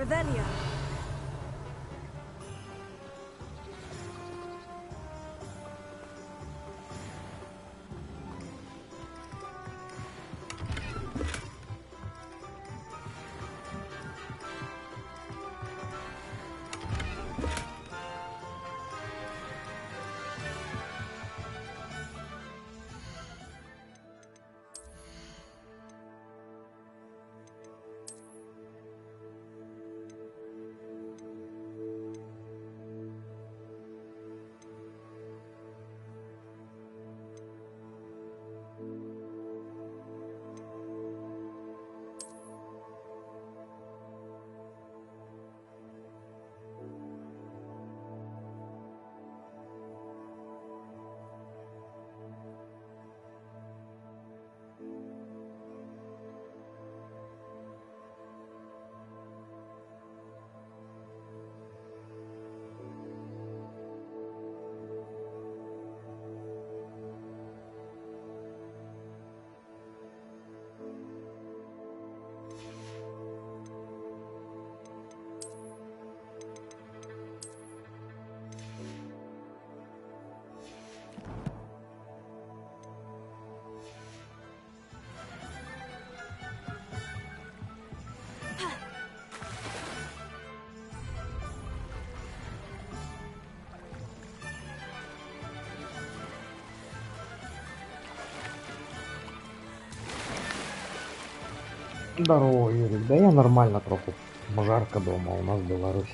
Revelio. Здорово, Юрик. Да я нормально троху. Жарко дома у нас в Беларуси.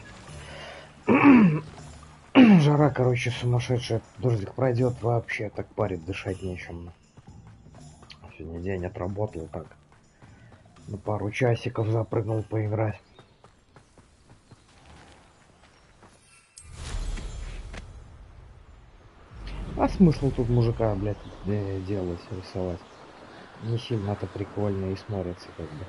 Жара, короче, сумасшедшая. Дождик пройдет, вообще так парит, дышать нечем. Сегодня день отработал так. На пару часиков запрыгнул поиграть. А смысл тут мужика, блядь, делать, рисовать? Не сильно-то прикольно и смотрится как бы.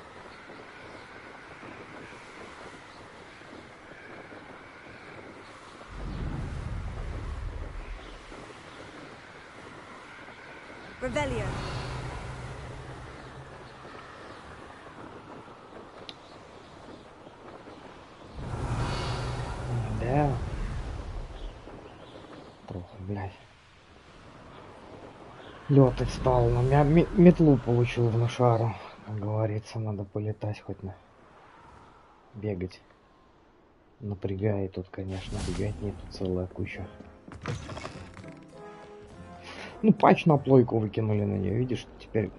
Revelio. Да. Троху, блядь. Лётать стал. Но я метлу получил в нашару. Как говорится, надо полетать хоть на... Бегать. Напрягает тут, конечно. Бегать нету целая куча. Ну, патч на плойку выкинули на нее. Видишь, теперь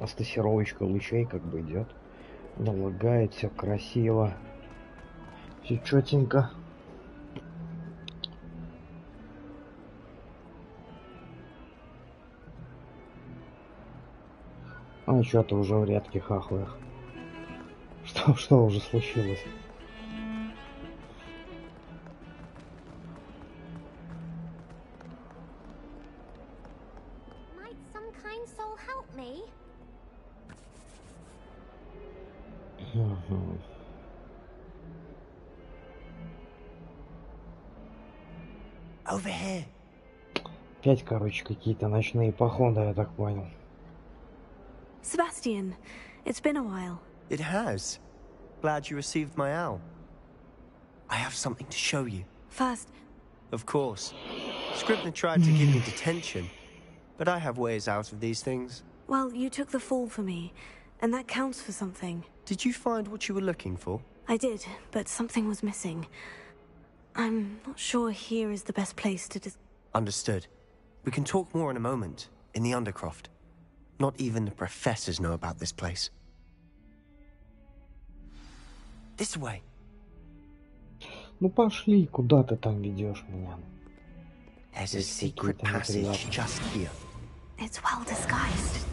астасировочка лучей как бы идет. Налагает, все красиво. Все четенько. А что ты уже в редких ахуях? Что уже случилось? Might some kind soul help me? Over here. Опять, короче, какие-то ночные походы, я так понял. Sebastian, it's been a while. It has. Glad you received my owl. I have something to show you. First... Of course. Scribner tried to give me detention, but I have ways out of these things. Well, you took the fall for me, and that counts for something. Did you find what you were looking for? I did, but something was missing. I'm not sure here is the best place to Understood. We can talk more in a moment, in the Undercroft. Not even the professors know about this place. This way. Ну пошли, куда ты там ведешь меня? There's a secret passage just here. It's well disguised.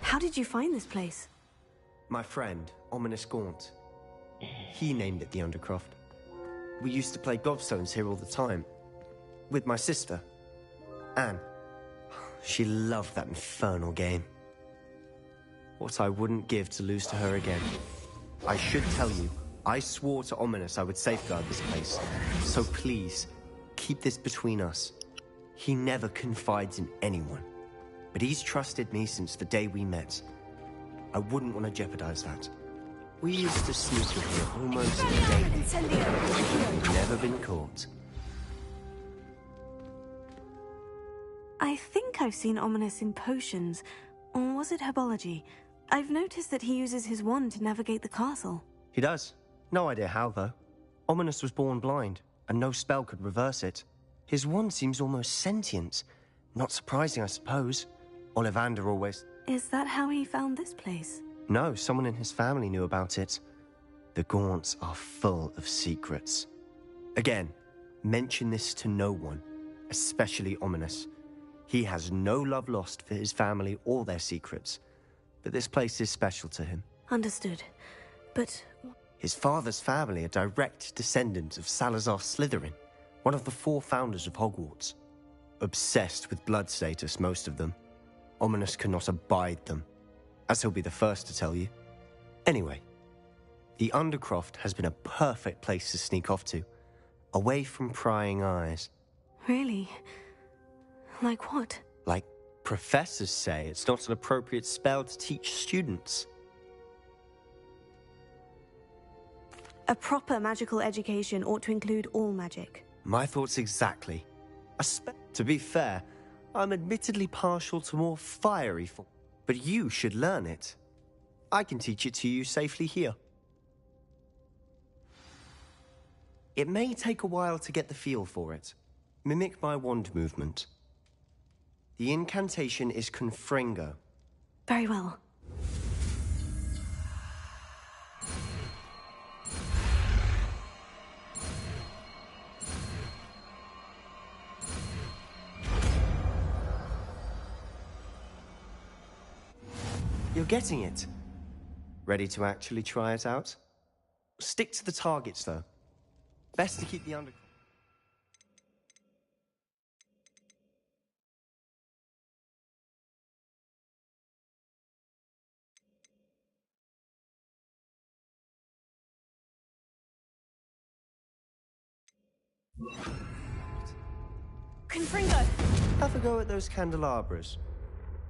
How did you find this place? My friend, Ominous Gaunt. He named it the Undercroft. We used to play gobstones here all the time. With my sister, Anne. She loved that infernal game. What I wouldn't give to lose to her again. I should tell you, I swore to Ominous I would safeguard this place. So please, keep this between us. He never confides in anyone. But he's trusted me since the day we met. I wouldn't want to jeopardize that. We used to sneak in here almost daily. Never been caught. I think I've seen Ominous in potions. Or was it herbology? I've noticed that he uses his wand to navigate the castle. He does. No idea how, though. Ominous was born blind, and no spell could reverse it. His wand seems almost sentient. Not surprising, I suppose. Ollivander always... Is that how he found this place? No, someone in his family knew about it. The Gaunts are full of secrets. Again, mention this to no one, especially Ominous. He has no love lost for his family or their secrets, but this place is special to him. Understood. But... His father's family are direct descendants of Salazar Slytherin, one of the 4 founders of Hogwarts. Obsessed with blood status, most of them. Ominous cannot abide them, as he'll be the first to tell you. Anyway, the Undercroft has been a perfect place to sneak off to, away from prying eyes. Really? Like what? Like professors say, it's not an appropriate spell to teach students. A proper magical education ought to include all magic. My thoughts exactly. To be fair, I'm admittedly partial to more fiery form, but you should learn it. I can teach it to you safely here. It may take a while to get the feel for it. Mimic my wand movement. The incantation is Confringo. Very well. You're getting it. Ready to actually try it out? Stick to the targets, though. Best to keep the under... Confringo! Have a go at those candelabras.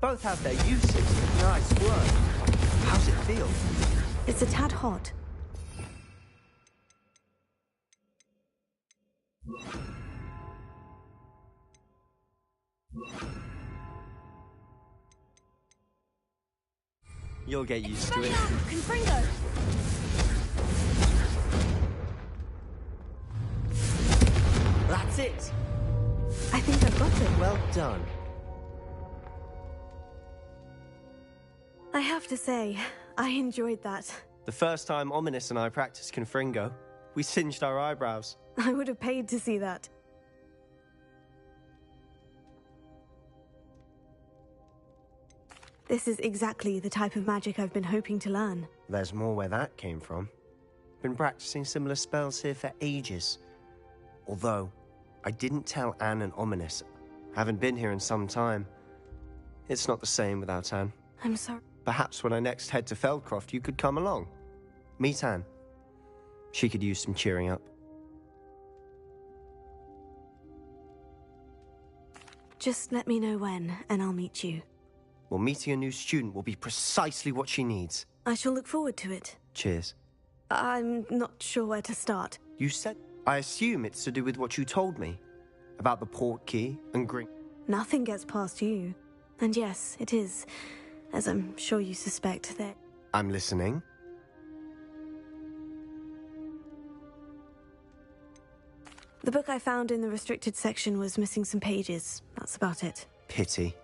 Both have their uses. Nice work. How's it feel? It's a tad hot. You'll get used to it. Confringo! That's it! I think I've got it. Well done. I have to say, I enjoyed that. The first time Ominous and I practiced Confringo, we singed our eyebrows. I would have paid to see that. This is exactly the type of magic I've been hoping to learn. There's more where that came from. Been practicing similar spells here for ages. Although, I didn't tell Anne and Ominous. Haven't been here in some time. It's not the same without Anne. I'm sorry. Perhaps when I next head to Feldcroft, you could come along. Meet Anne. She could use some cheering up. Just let me know when, and I'll meet you. Well, meeting a new student will be precisely what she needs. I shall look forward to it. Cheers. I'm not sure where to start. You said... I assume it's to do with what you told me. About the port key and Green... Nothing gets past you. And yes, it is, as I'm sure you suspect, that... I'm listening. The book I found in the restricted section was missing some pages. That's about it. Pity.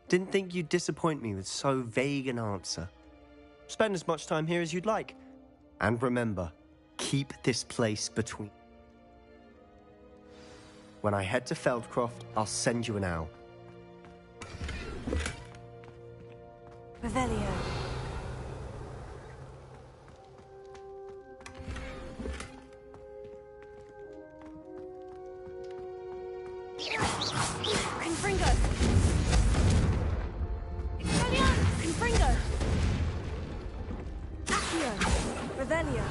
Didn't think you'd disappoint me with so vague an answer. Spend as much time here as you'd like. And remember, keep this place between... When I head to Feldcroft, I'll send you an owl. Revelio. Confringo! Expelliarmus! Confringo! Accio! Revelio!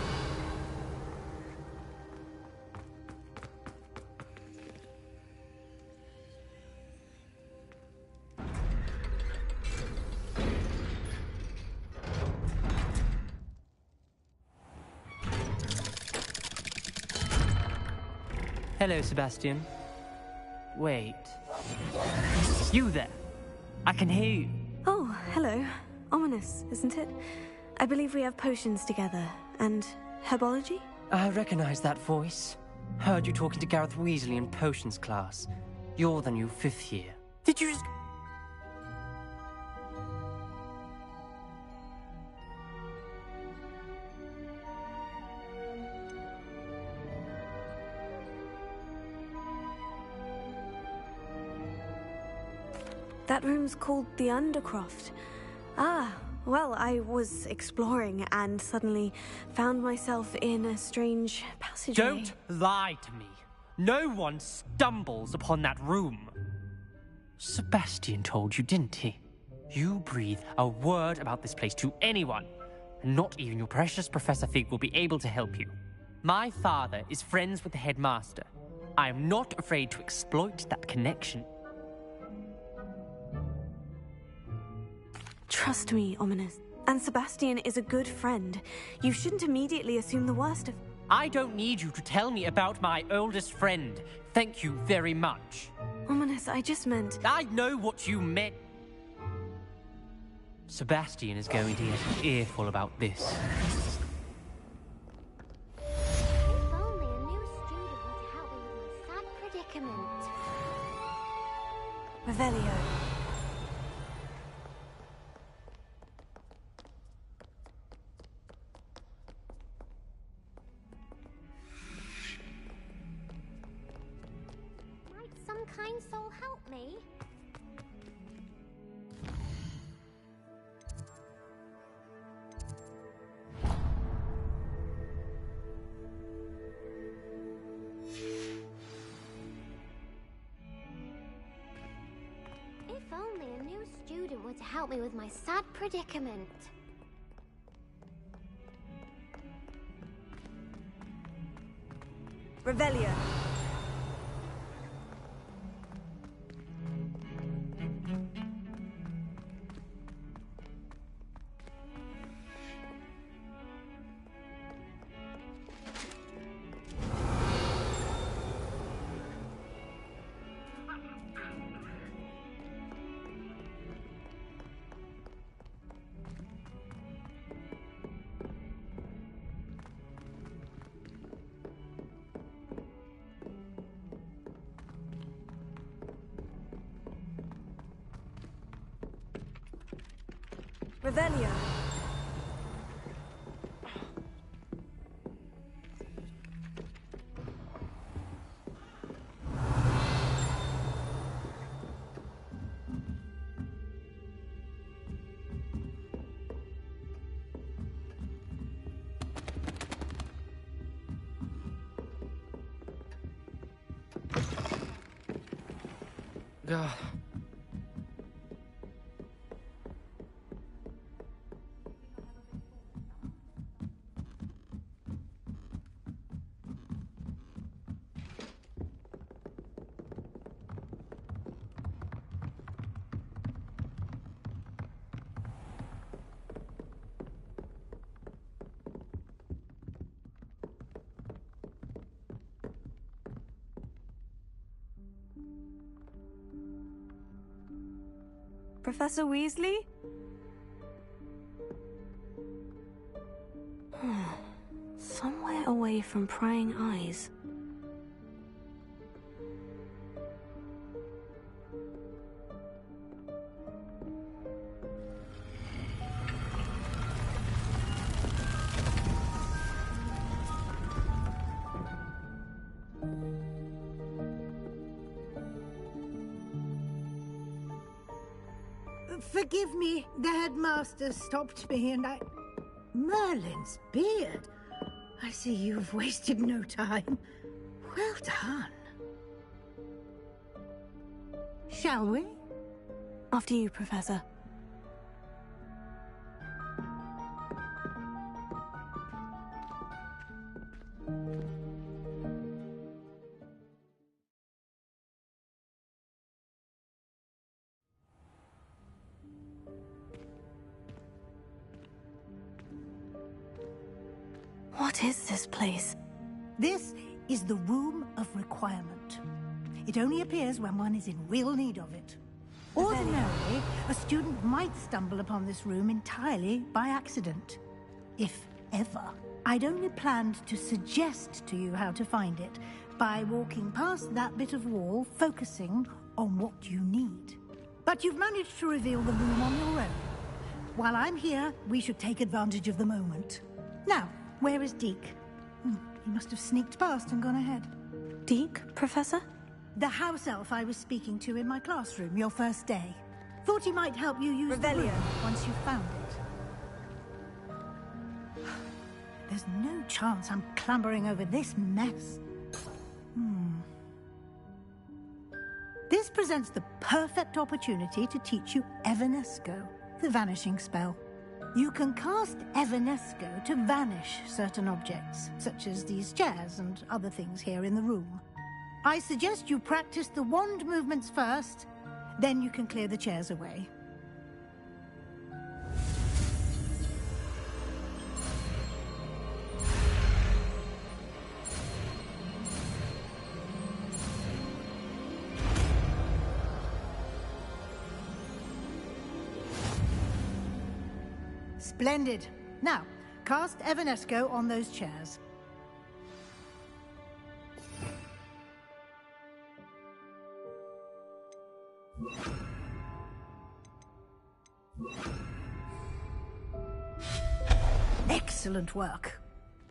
Hello, Sebastian. Wait. You there! I can hear you. Oh, hello. Ominous, isn't it? I believe we have potions together. And herbology? I recognize that voice. Heard you talking to Gareth Weasley in potions class. You're the new 5th year. Did you just... That room's called the Undercroft. Ah, well, I was exploring and suddenly found myself in a strange passageway. Don't lie to me. No one stumbles upon that room. Sebastian told you, didn't he? You breathe a word about this place to anyone, and not even your precious Professor Fig will be able to help you. My father is friends with the headmaster. I am not afraid to exploit that connection. Trust me, Ominous. And Sebastian is a good friend. You shouldn't immediately assume the worst of... I don't need you to tell me about my oldest friend. Thank you very much. Ominous, I just meant... I know what you meant. Sebastian is going to get an earful about this. If only a new student were to help me with my sad predicament. Revelio. Might some kind soul help me? If only a new student were to help me with my sad predicament. Revelio. Revelio. God. Professor Weasley? Somewhere away from prying eyes. Forgive me, the headmaster stopped me and I... Merlin's beard. I see you've wasted no time. Well done. Shall we? After you, Professor. What is this place? This is the Room of Requirement. It only appears when one is in real need of it. Ordinarily, a student might stumble upon this room entirely by accident. If ever. I'd only planned to suggest to you how to find it by walking past that bit of wall, focusing on what you need. But you've managed to reveal the room on your own. While I'm here, we should take advantage of the moment. Now, where is Deke? He must have sneaked past and gone ahead. Deke, Professor? The house elf I was speaking to in my classroom your first day. Thought he might help you use the room once you found it. There's no chance I'm clambering over this mess. This presents the perfect opportunity to teach you Evanesco, the vanishing spell. You can cast Evanesco to vanish certain objects, such as these chairs and other things here in the room. I suggest you practice the wand movements first, then you can clear the chairs away. Splendid. Now, cast Evanesco on those chairs. Excellent work.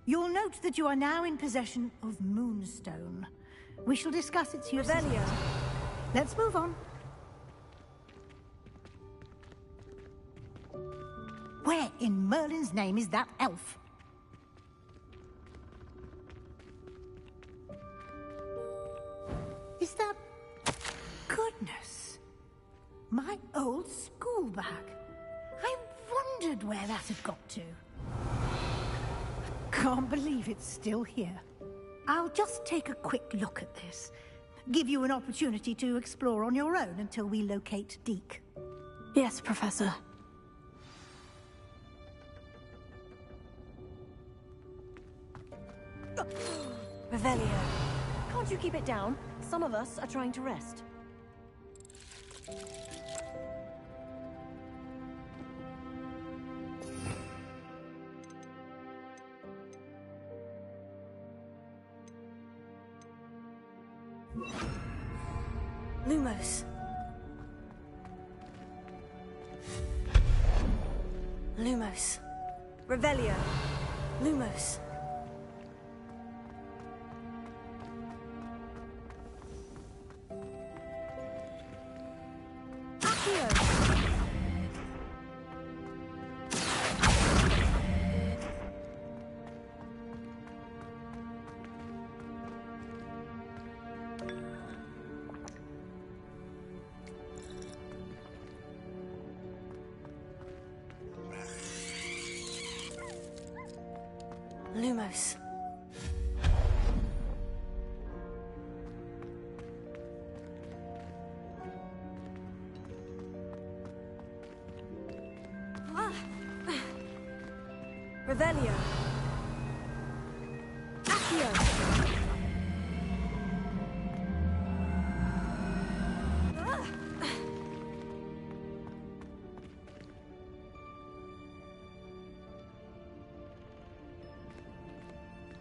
You'll note that you are now in possession of Moonstone. We shall discuss its use. Revelio. Let's move on. Where in Merlin's name is that elf? Is that... Goodness. My old school bag. I wondered where that had got to. Can't believe it's still here. I'll just take a quick look at this. Give you an opportunity to explore on your own until we locate Deke. Yes, Professor. Revelio. Can't you keep it down? Some of us are trying to rest. Lumos. Lumos. Revelio. Lumos. Lumos. Revelio. Accio.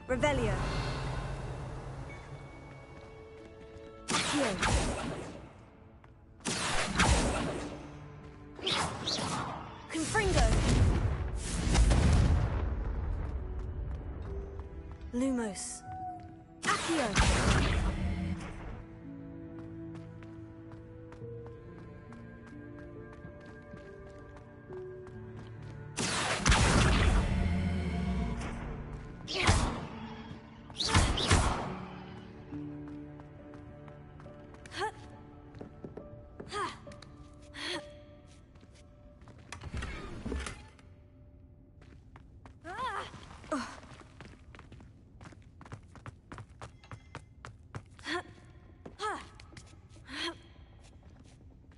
Revelio. Accio. Confringo. Lumos. Accio.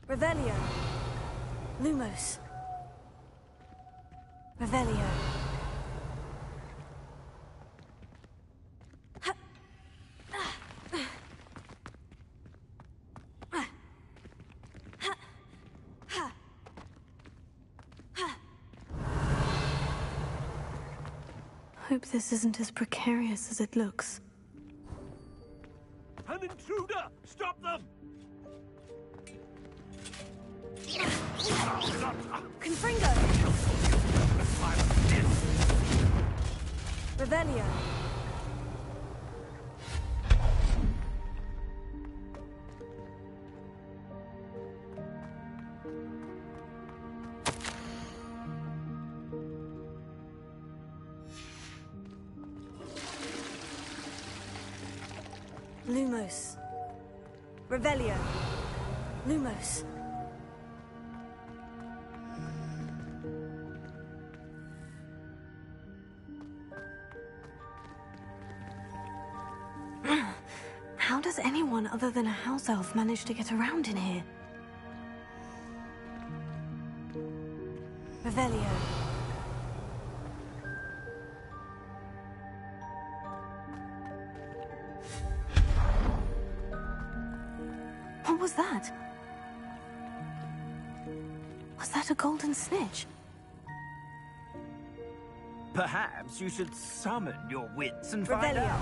Revelio. Lumos. Revelio. Hope this isn't as precarious as it looks. An intruder! Stop them! Confringo! Revelio. Lumos. Revelio. Lumos. How does anyone other than a house elf manage to get around in here? Revelio. What was that? Was that a golden snitch? Perhaps you should summon your wits and find Revelio. out.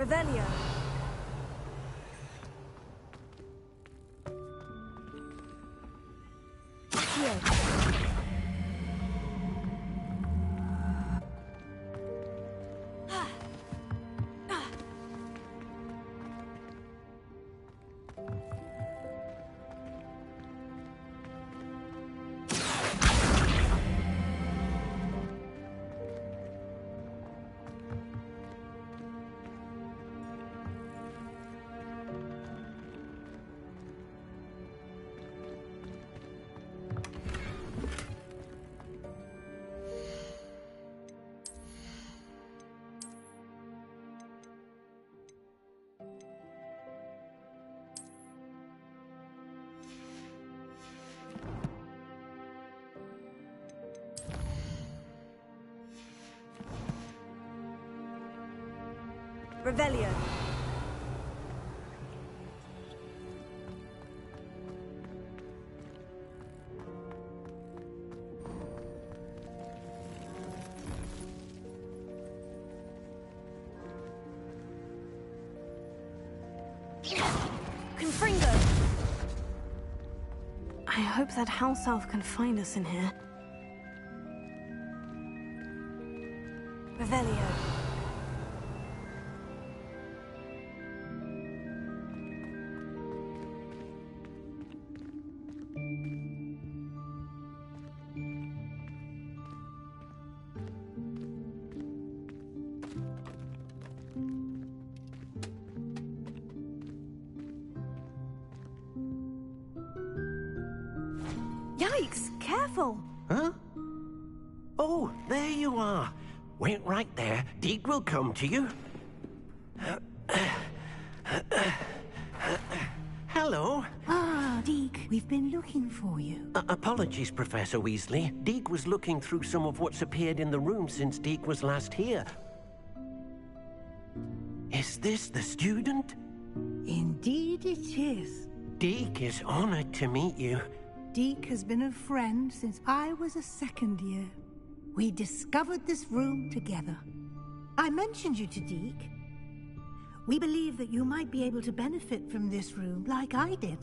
Revelio. Revelio. Confringo. I hope that house elf can find us in here. Revelio. Yikes! Careful! Huh? Oh, there you are. Wait right there. Deke will come to you. Hello. Ah, Deke, we've been looking for you. Apologies, Professor Weasley. Deke was looking through some of what's appeared in the room since Deke was last here. Is this the student? Indeed it is. Deke is honored to meet you. Deke has been a friend since I was a second year. We discovered this room together. I mentioned you to Deke. We believe that you might be able to benefit from this room like I did.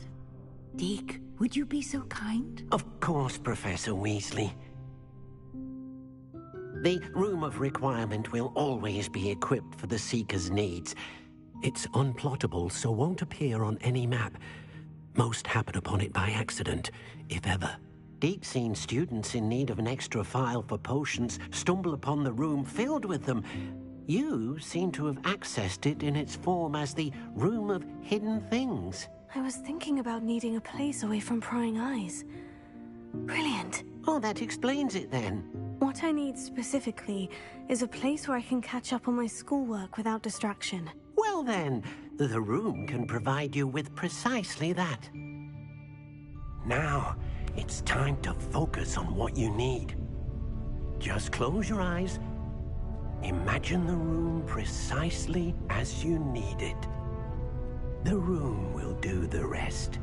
Deke, would you be so kind? Of course, Professor Weasley. The Room of Requirement will always be equipped for the Seeker's needs. It's unplottable, so won't appear on any map. Most happen upon it by accident, if ever. Deke's seen students in need of an extra file for potions stumble upon the room filled with them. You seem to have accessed it in its form as the Room of Hidden Things. I was thinking about needing a place away from prying eyes. Brilliant. Oh, that explains it then. What I need specifically is a place where I can catch up on my schoolwork without distraction. Well then, the room can provide you with precisely that. Now, it's time to focus on what you need. Just close your eyes. Imagine the room precisely as you need it. The room will do the rest.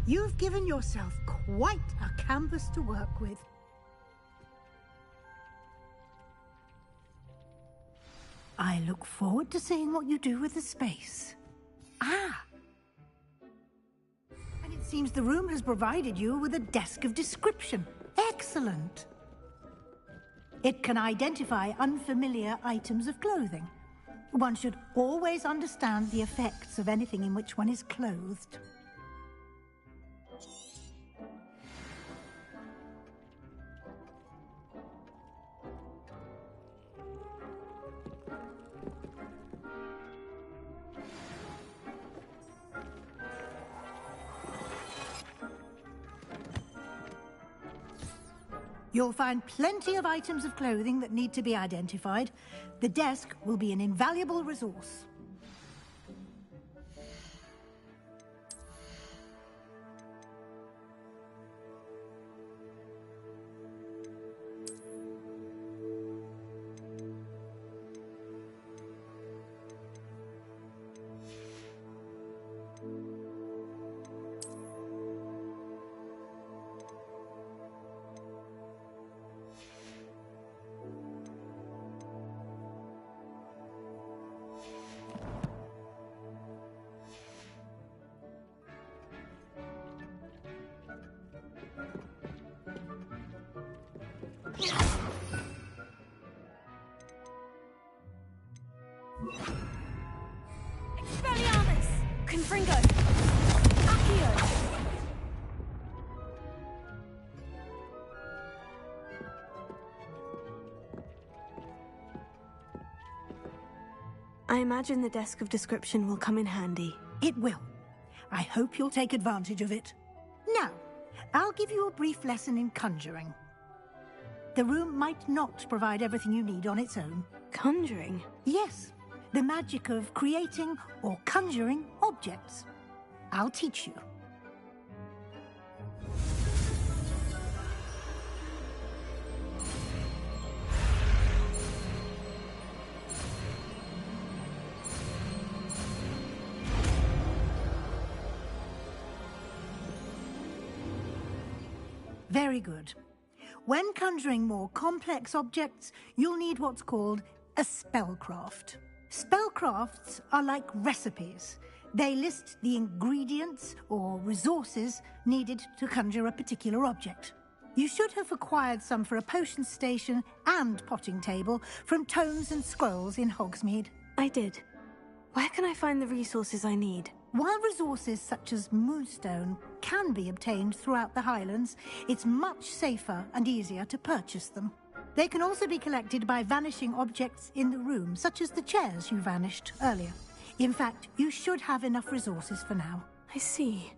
You've given yourself quite a canvas to work with. I look forward to seeing what you do with the space. Ah! And it seems the room has provided you with a desk of description. Excellent! It can identify unfamiliar items of clothing. One should always understand the effects of anything in which one is clothed. You'll find plenty of items of clothing that need to be identified. The desk will be an invaluable resource. Expelliarmus! Confringo! Accio! I imagine the desk of description will come in handy. It will. I hope you'll take advantage of it. Now, I'll give you a brief lesson in conjuring. The room might not provide everything you need on its own. Conjuring? Yes, the magic of creating or conjuring objects. I'll teach you. Very good. When conjuring more complex objects, you'll need what's called a spellcraft. Spellcrafts are like recipes. They list the ingredients or resources needed to conjure a particular object. You should have acquired some for a potion station and potting table from tomes and scrolls in Hogsmeade. I did. Where can I find the resources I need? While resources such as moonstone can be obtained throughout the Highlands, it's much safer and easier to purchase them. They can also be collected by vanishing objects in the room, such as the chairs you vanished earlier. In fact, you should have enough resources for now. I see.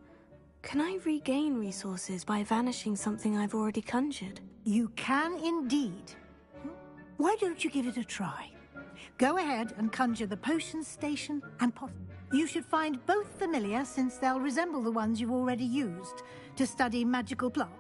Can I regain resources by vanishing something I've already conjured? You can indeed. Why don't you give it a try? Go ahead and conjure the potion station and pot. You should find both familiar, since they'll resemble the ones you've already used to study magical plants.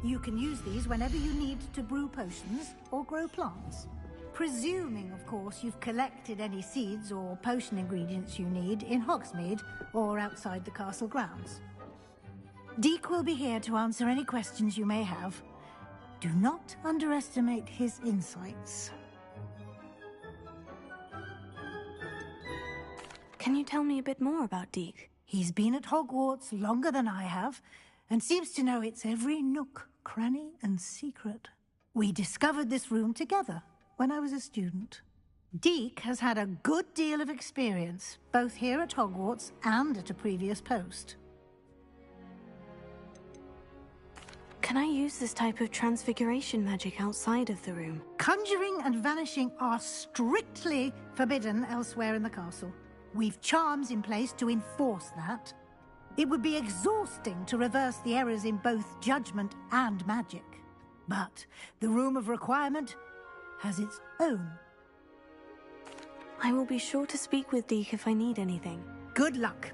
You can use these whenever you need to brew potions or grow plants. Presuming, of course, you've collected any seeds or potion ingredients you need in Hogsmeade or outside the castle grounds. Deke will be here to answer any questions you may have. Do not underestimate his insights. Can you tell me a bit more about Deke? He's been at Hogwarts longer than I have, and seems to know its every nook, cranny, and secret. We discovered this room together when I was a student. Deke has had a good deal of experience, both here at Hogwarts and at a previous post. Can I use this type of transfiguration magic outside of the room? Conjuring and vanishing are strictly forbidden elsewhere in the castle. We've charms in place to enforce that. It would be exhausting to reverse the errors in both judgment and magic. But the Room of Requirement has its own. I will be sure to speak with Deke if I need anything. Good luck.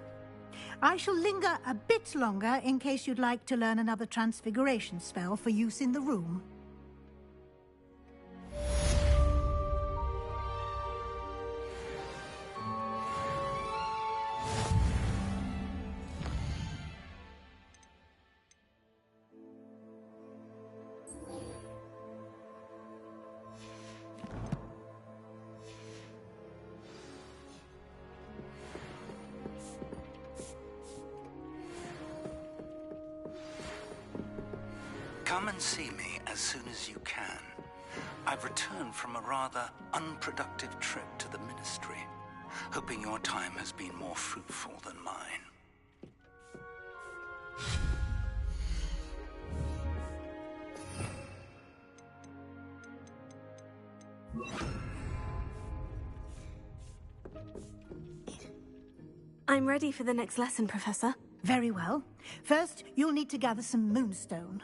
I shall linger a bit longer in case you'd like to learn another transfiguration spell for use in the room. Come and see me as soon as you can. I've returned from a rather unproductive trip to the Ministry, hoping your time has been more fruitful than mine. I'm ready for the next lesson, Professor. Very well. First, you'll need to gather some moonstone.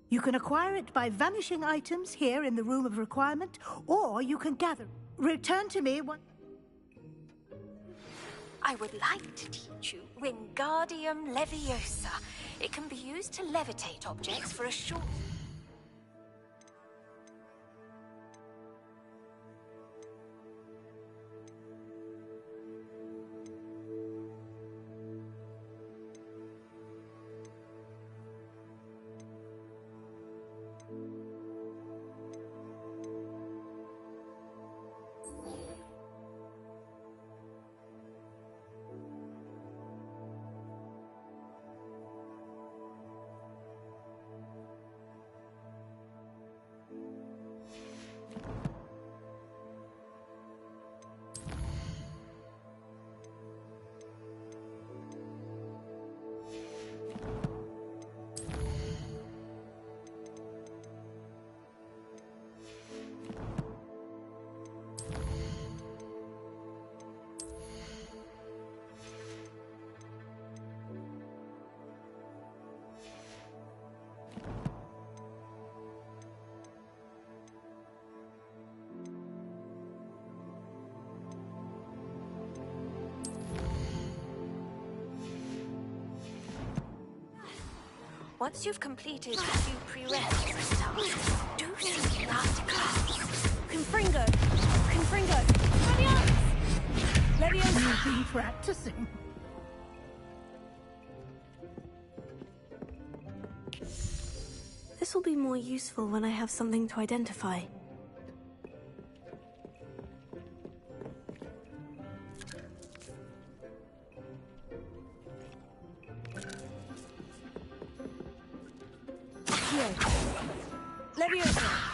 You can acquire it by vanishing items here in the Room of Requirement, or you can gather. Return to me when... I would like to teach you Wingardium Leviosa. It can be used to levitate objects for a short... Once you've completed a few prerequisite tasks, do something after class. Confringo! Confringo! Leviosa! Leviosa! You've been practicing. This will be more useful when I have something to identify. Leviosa!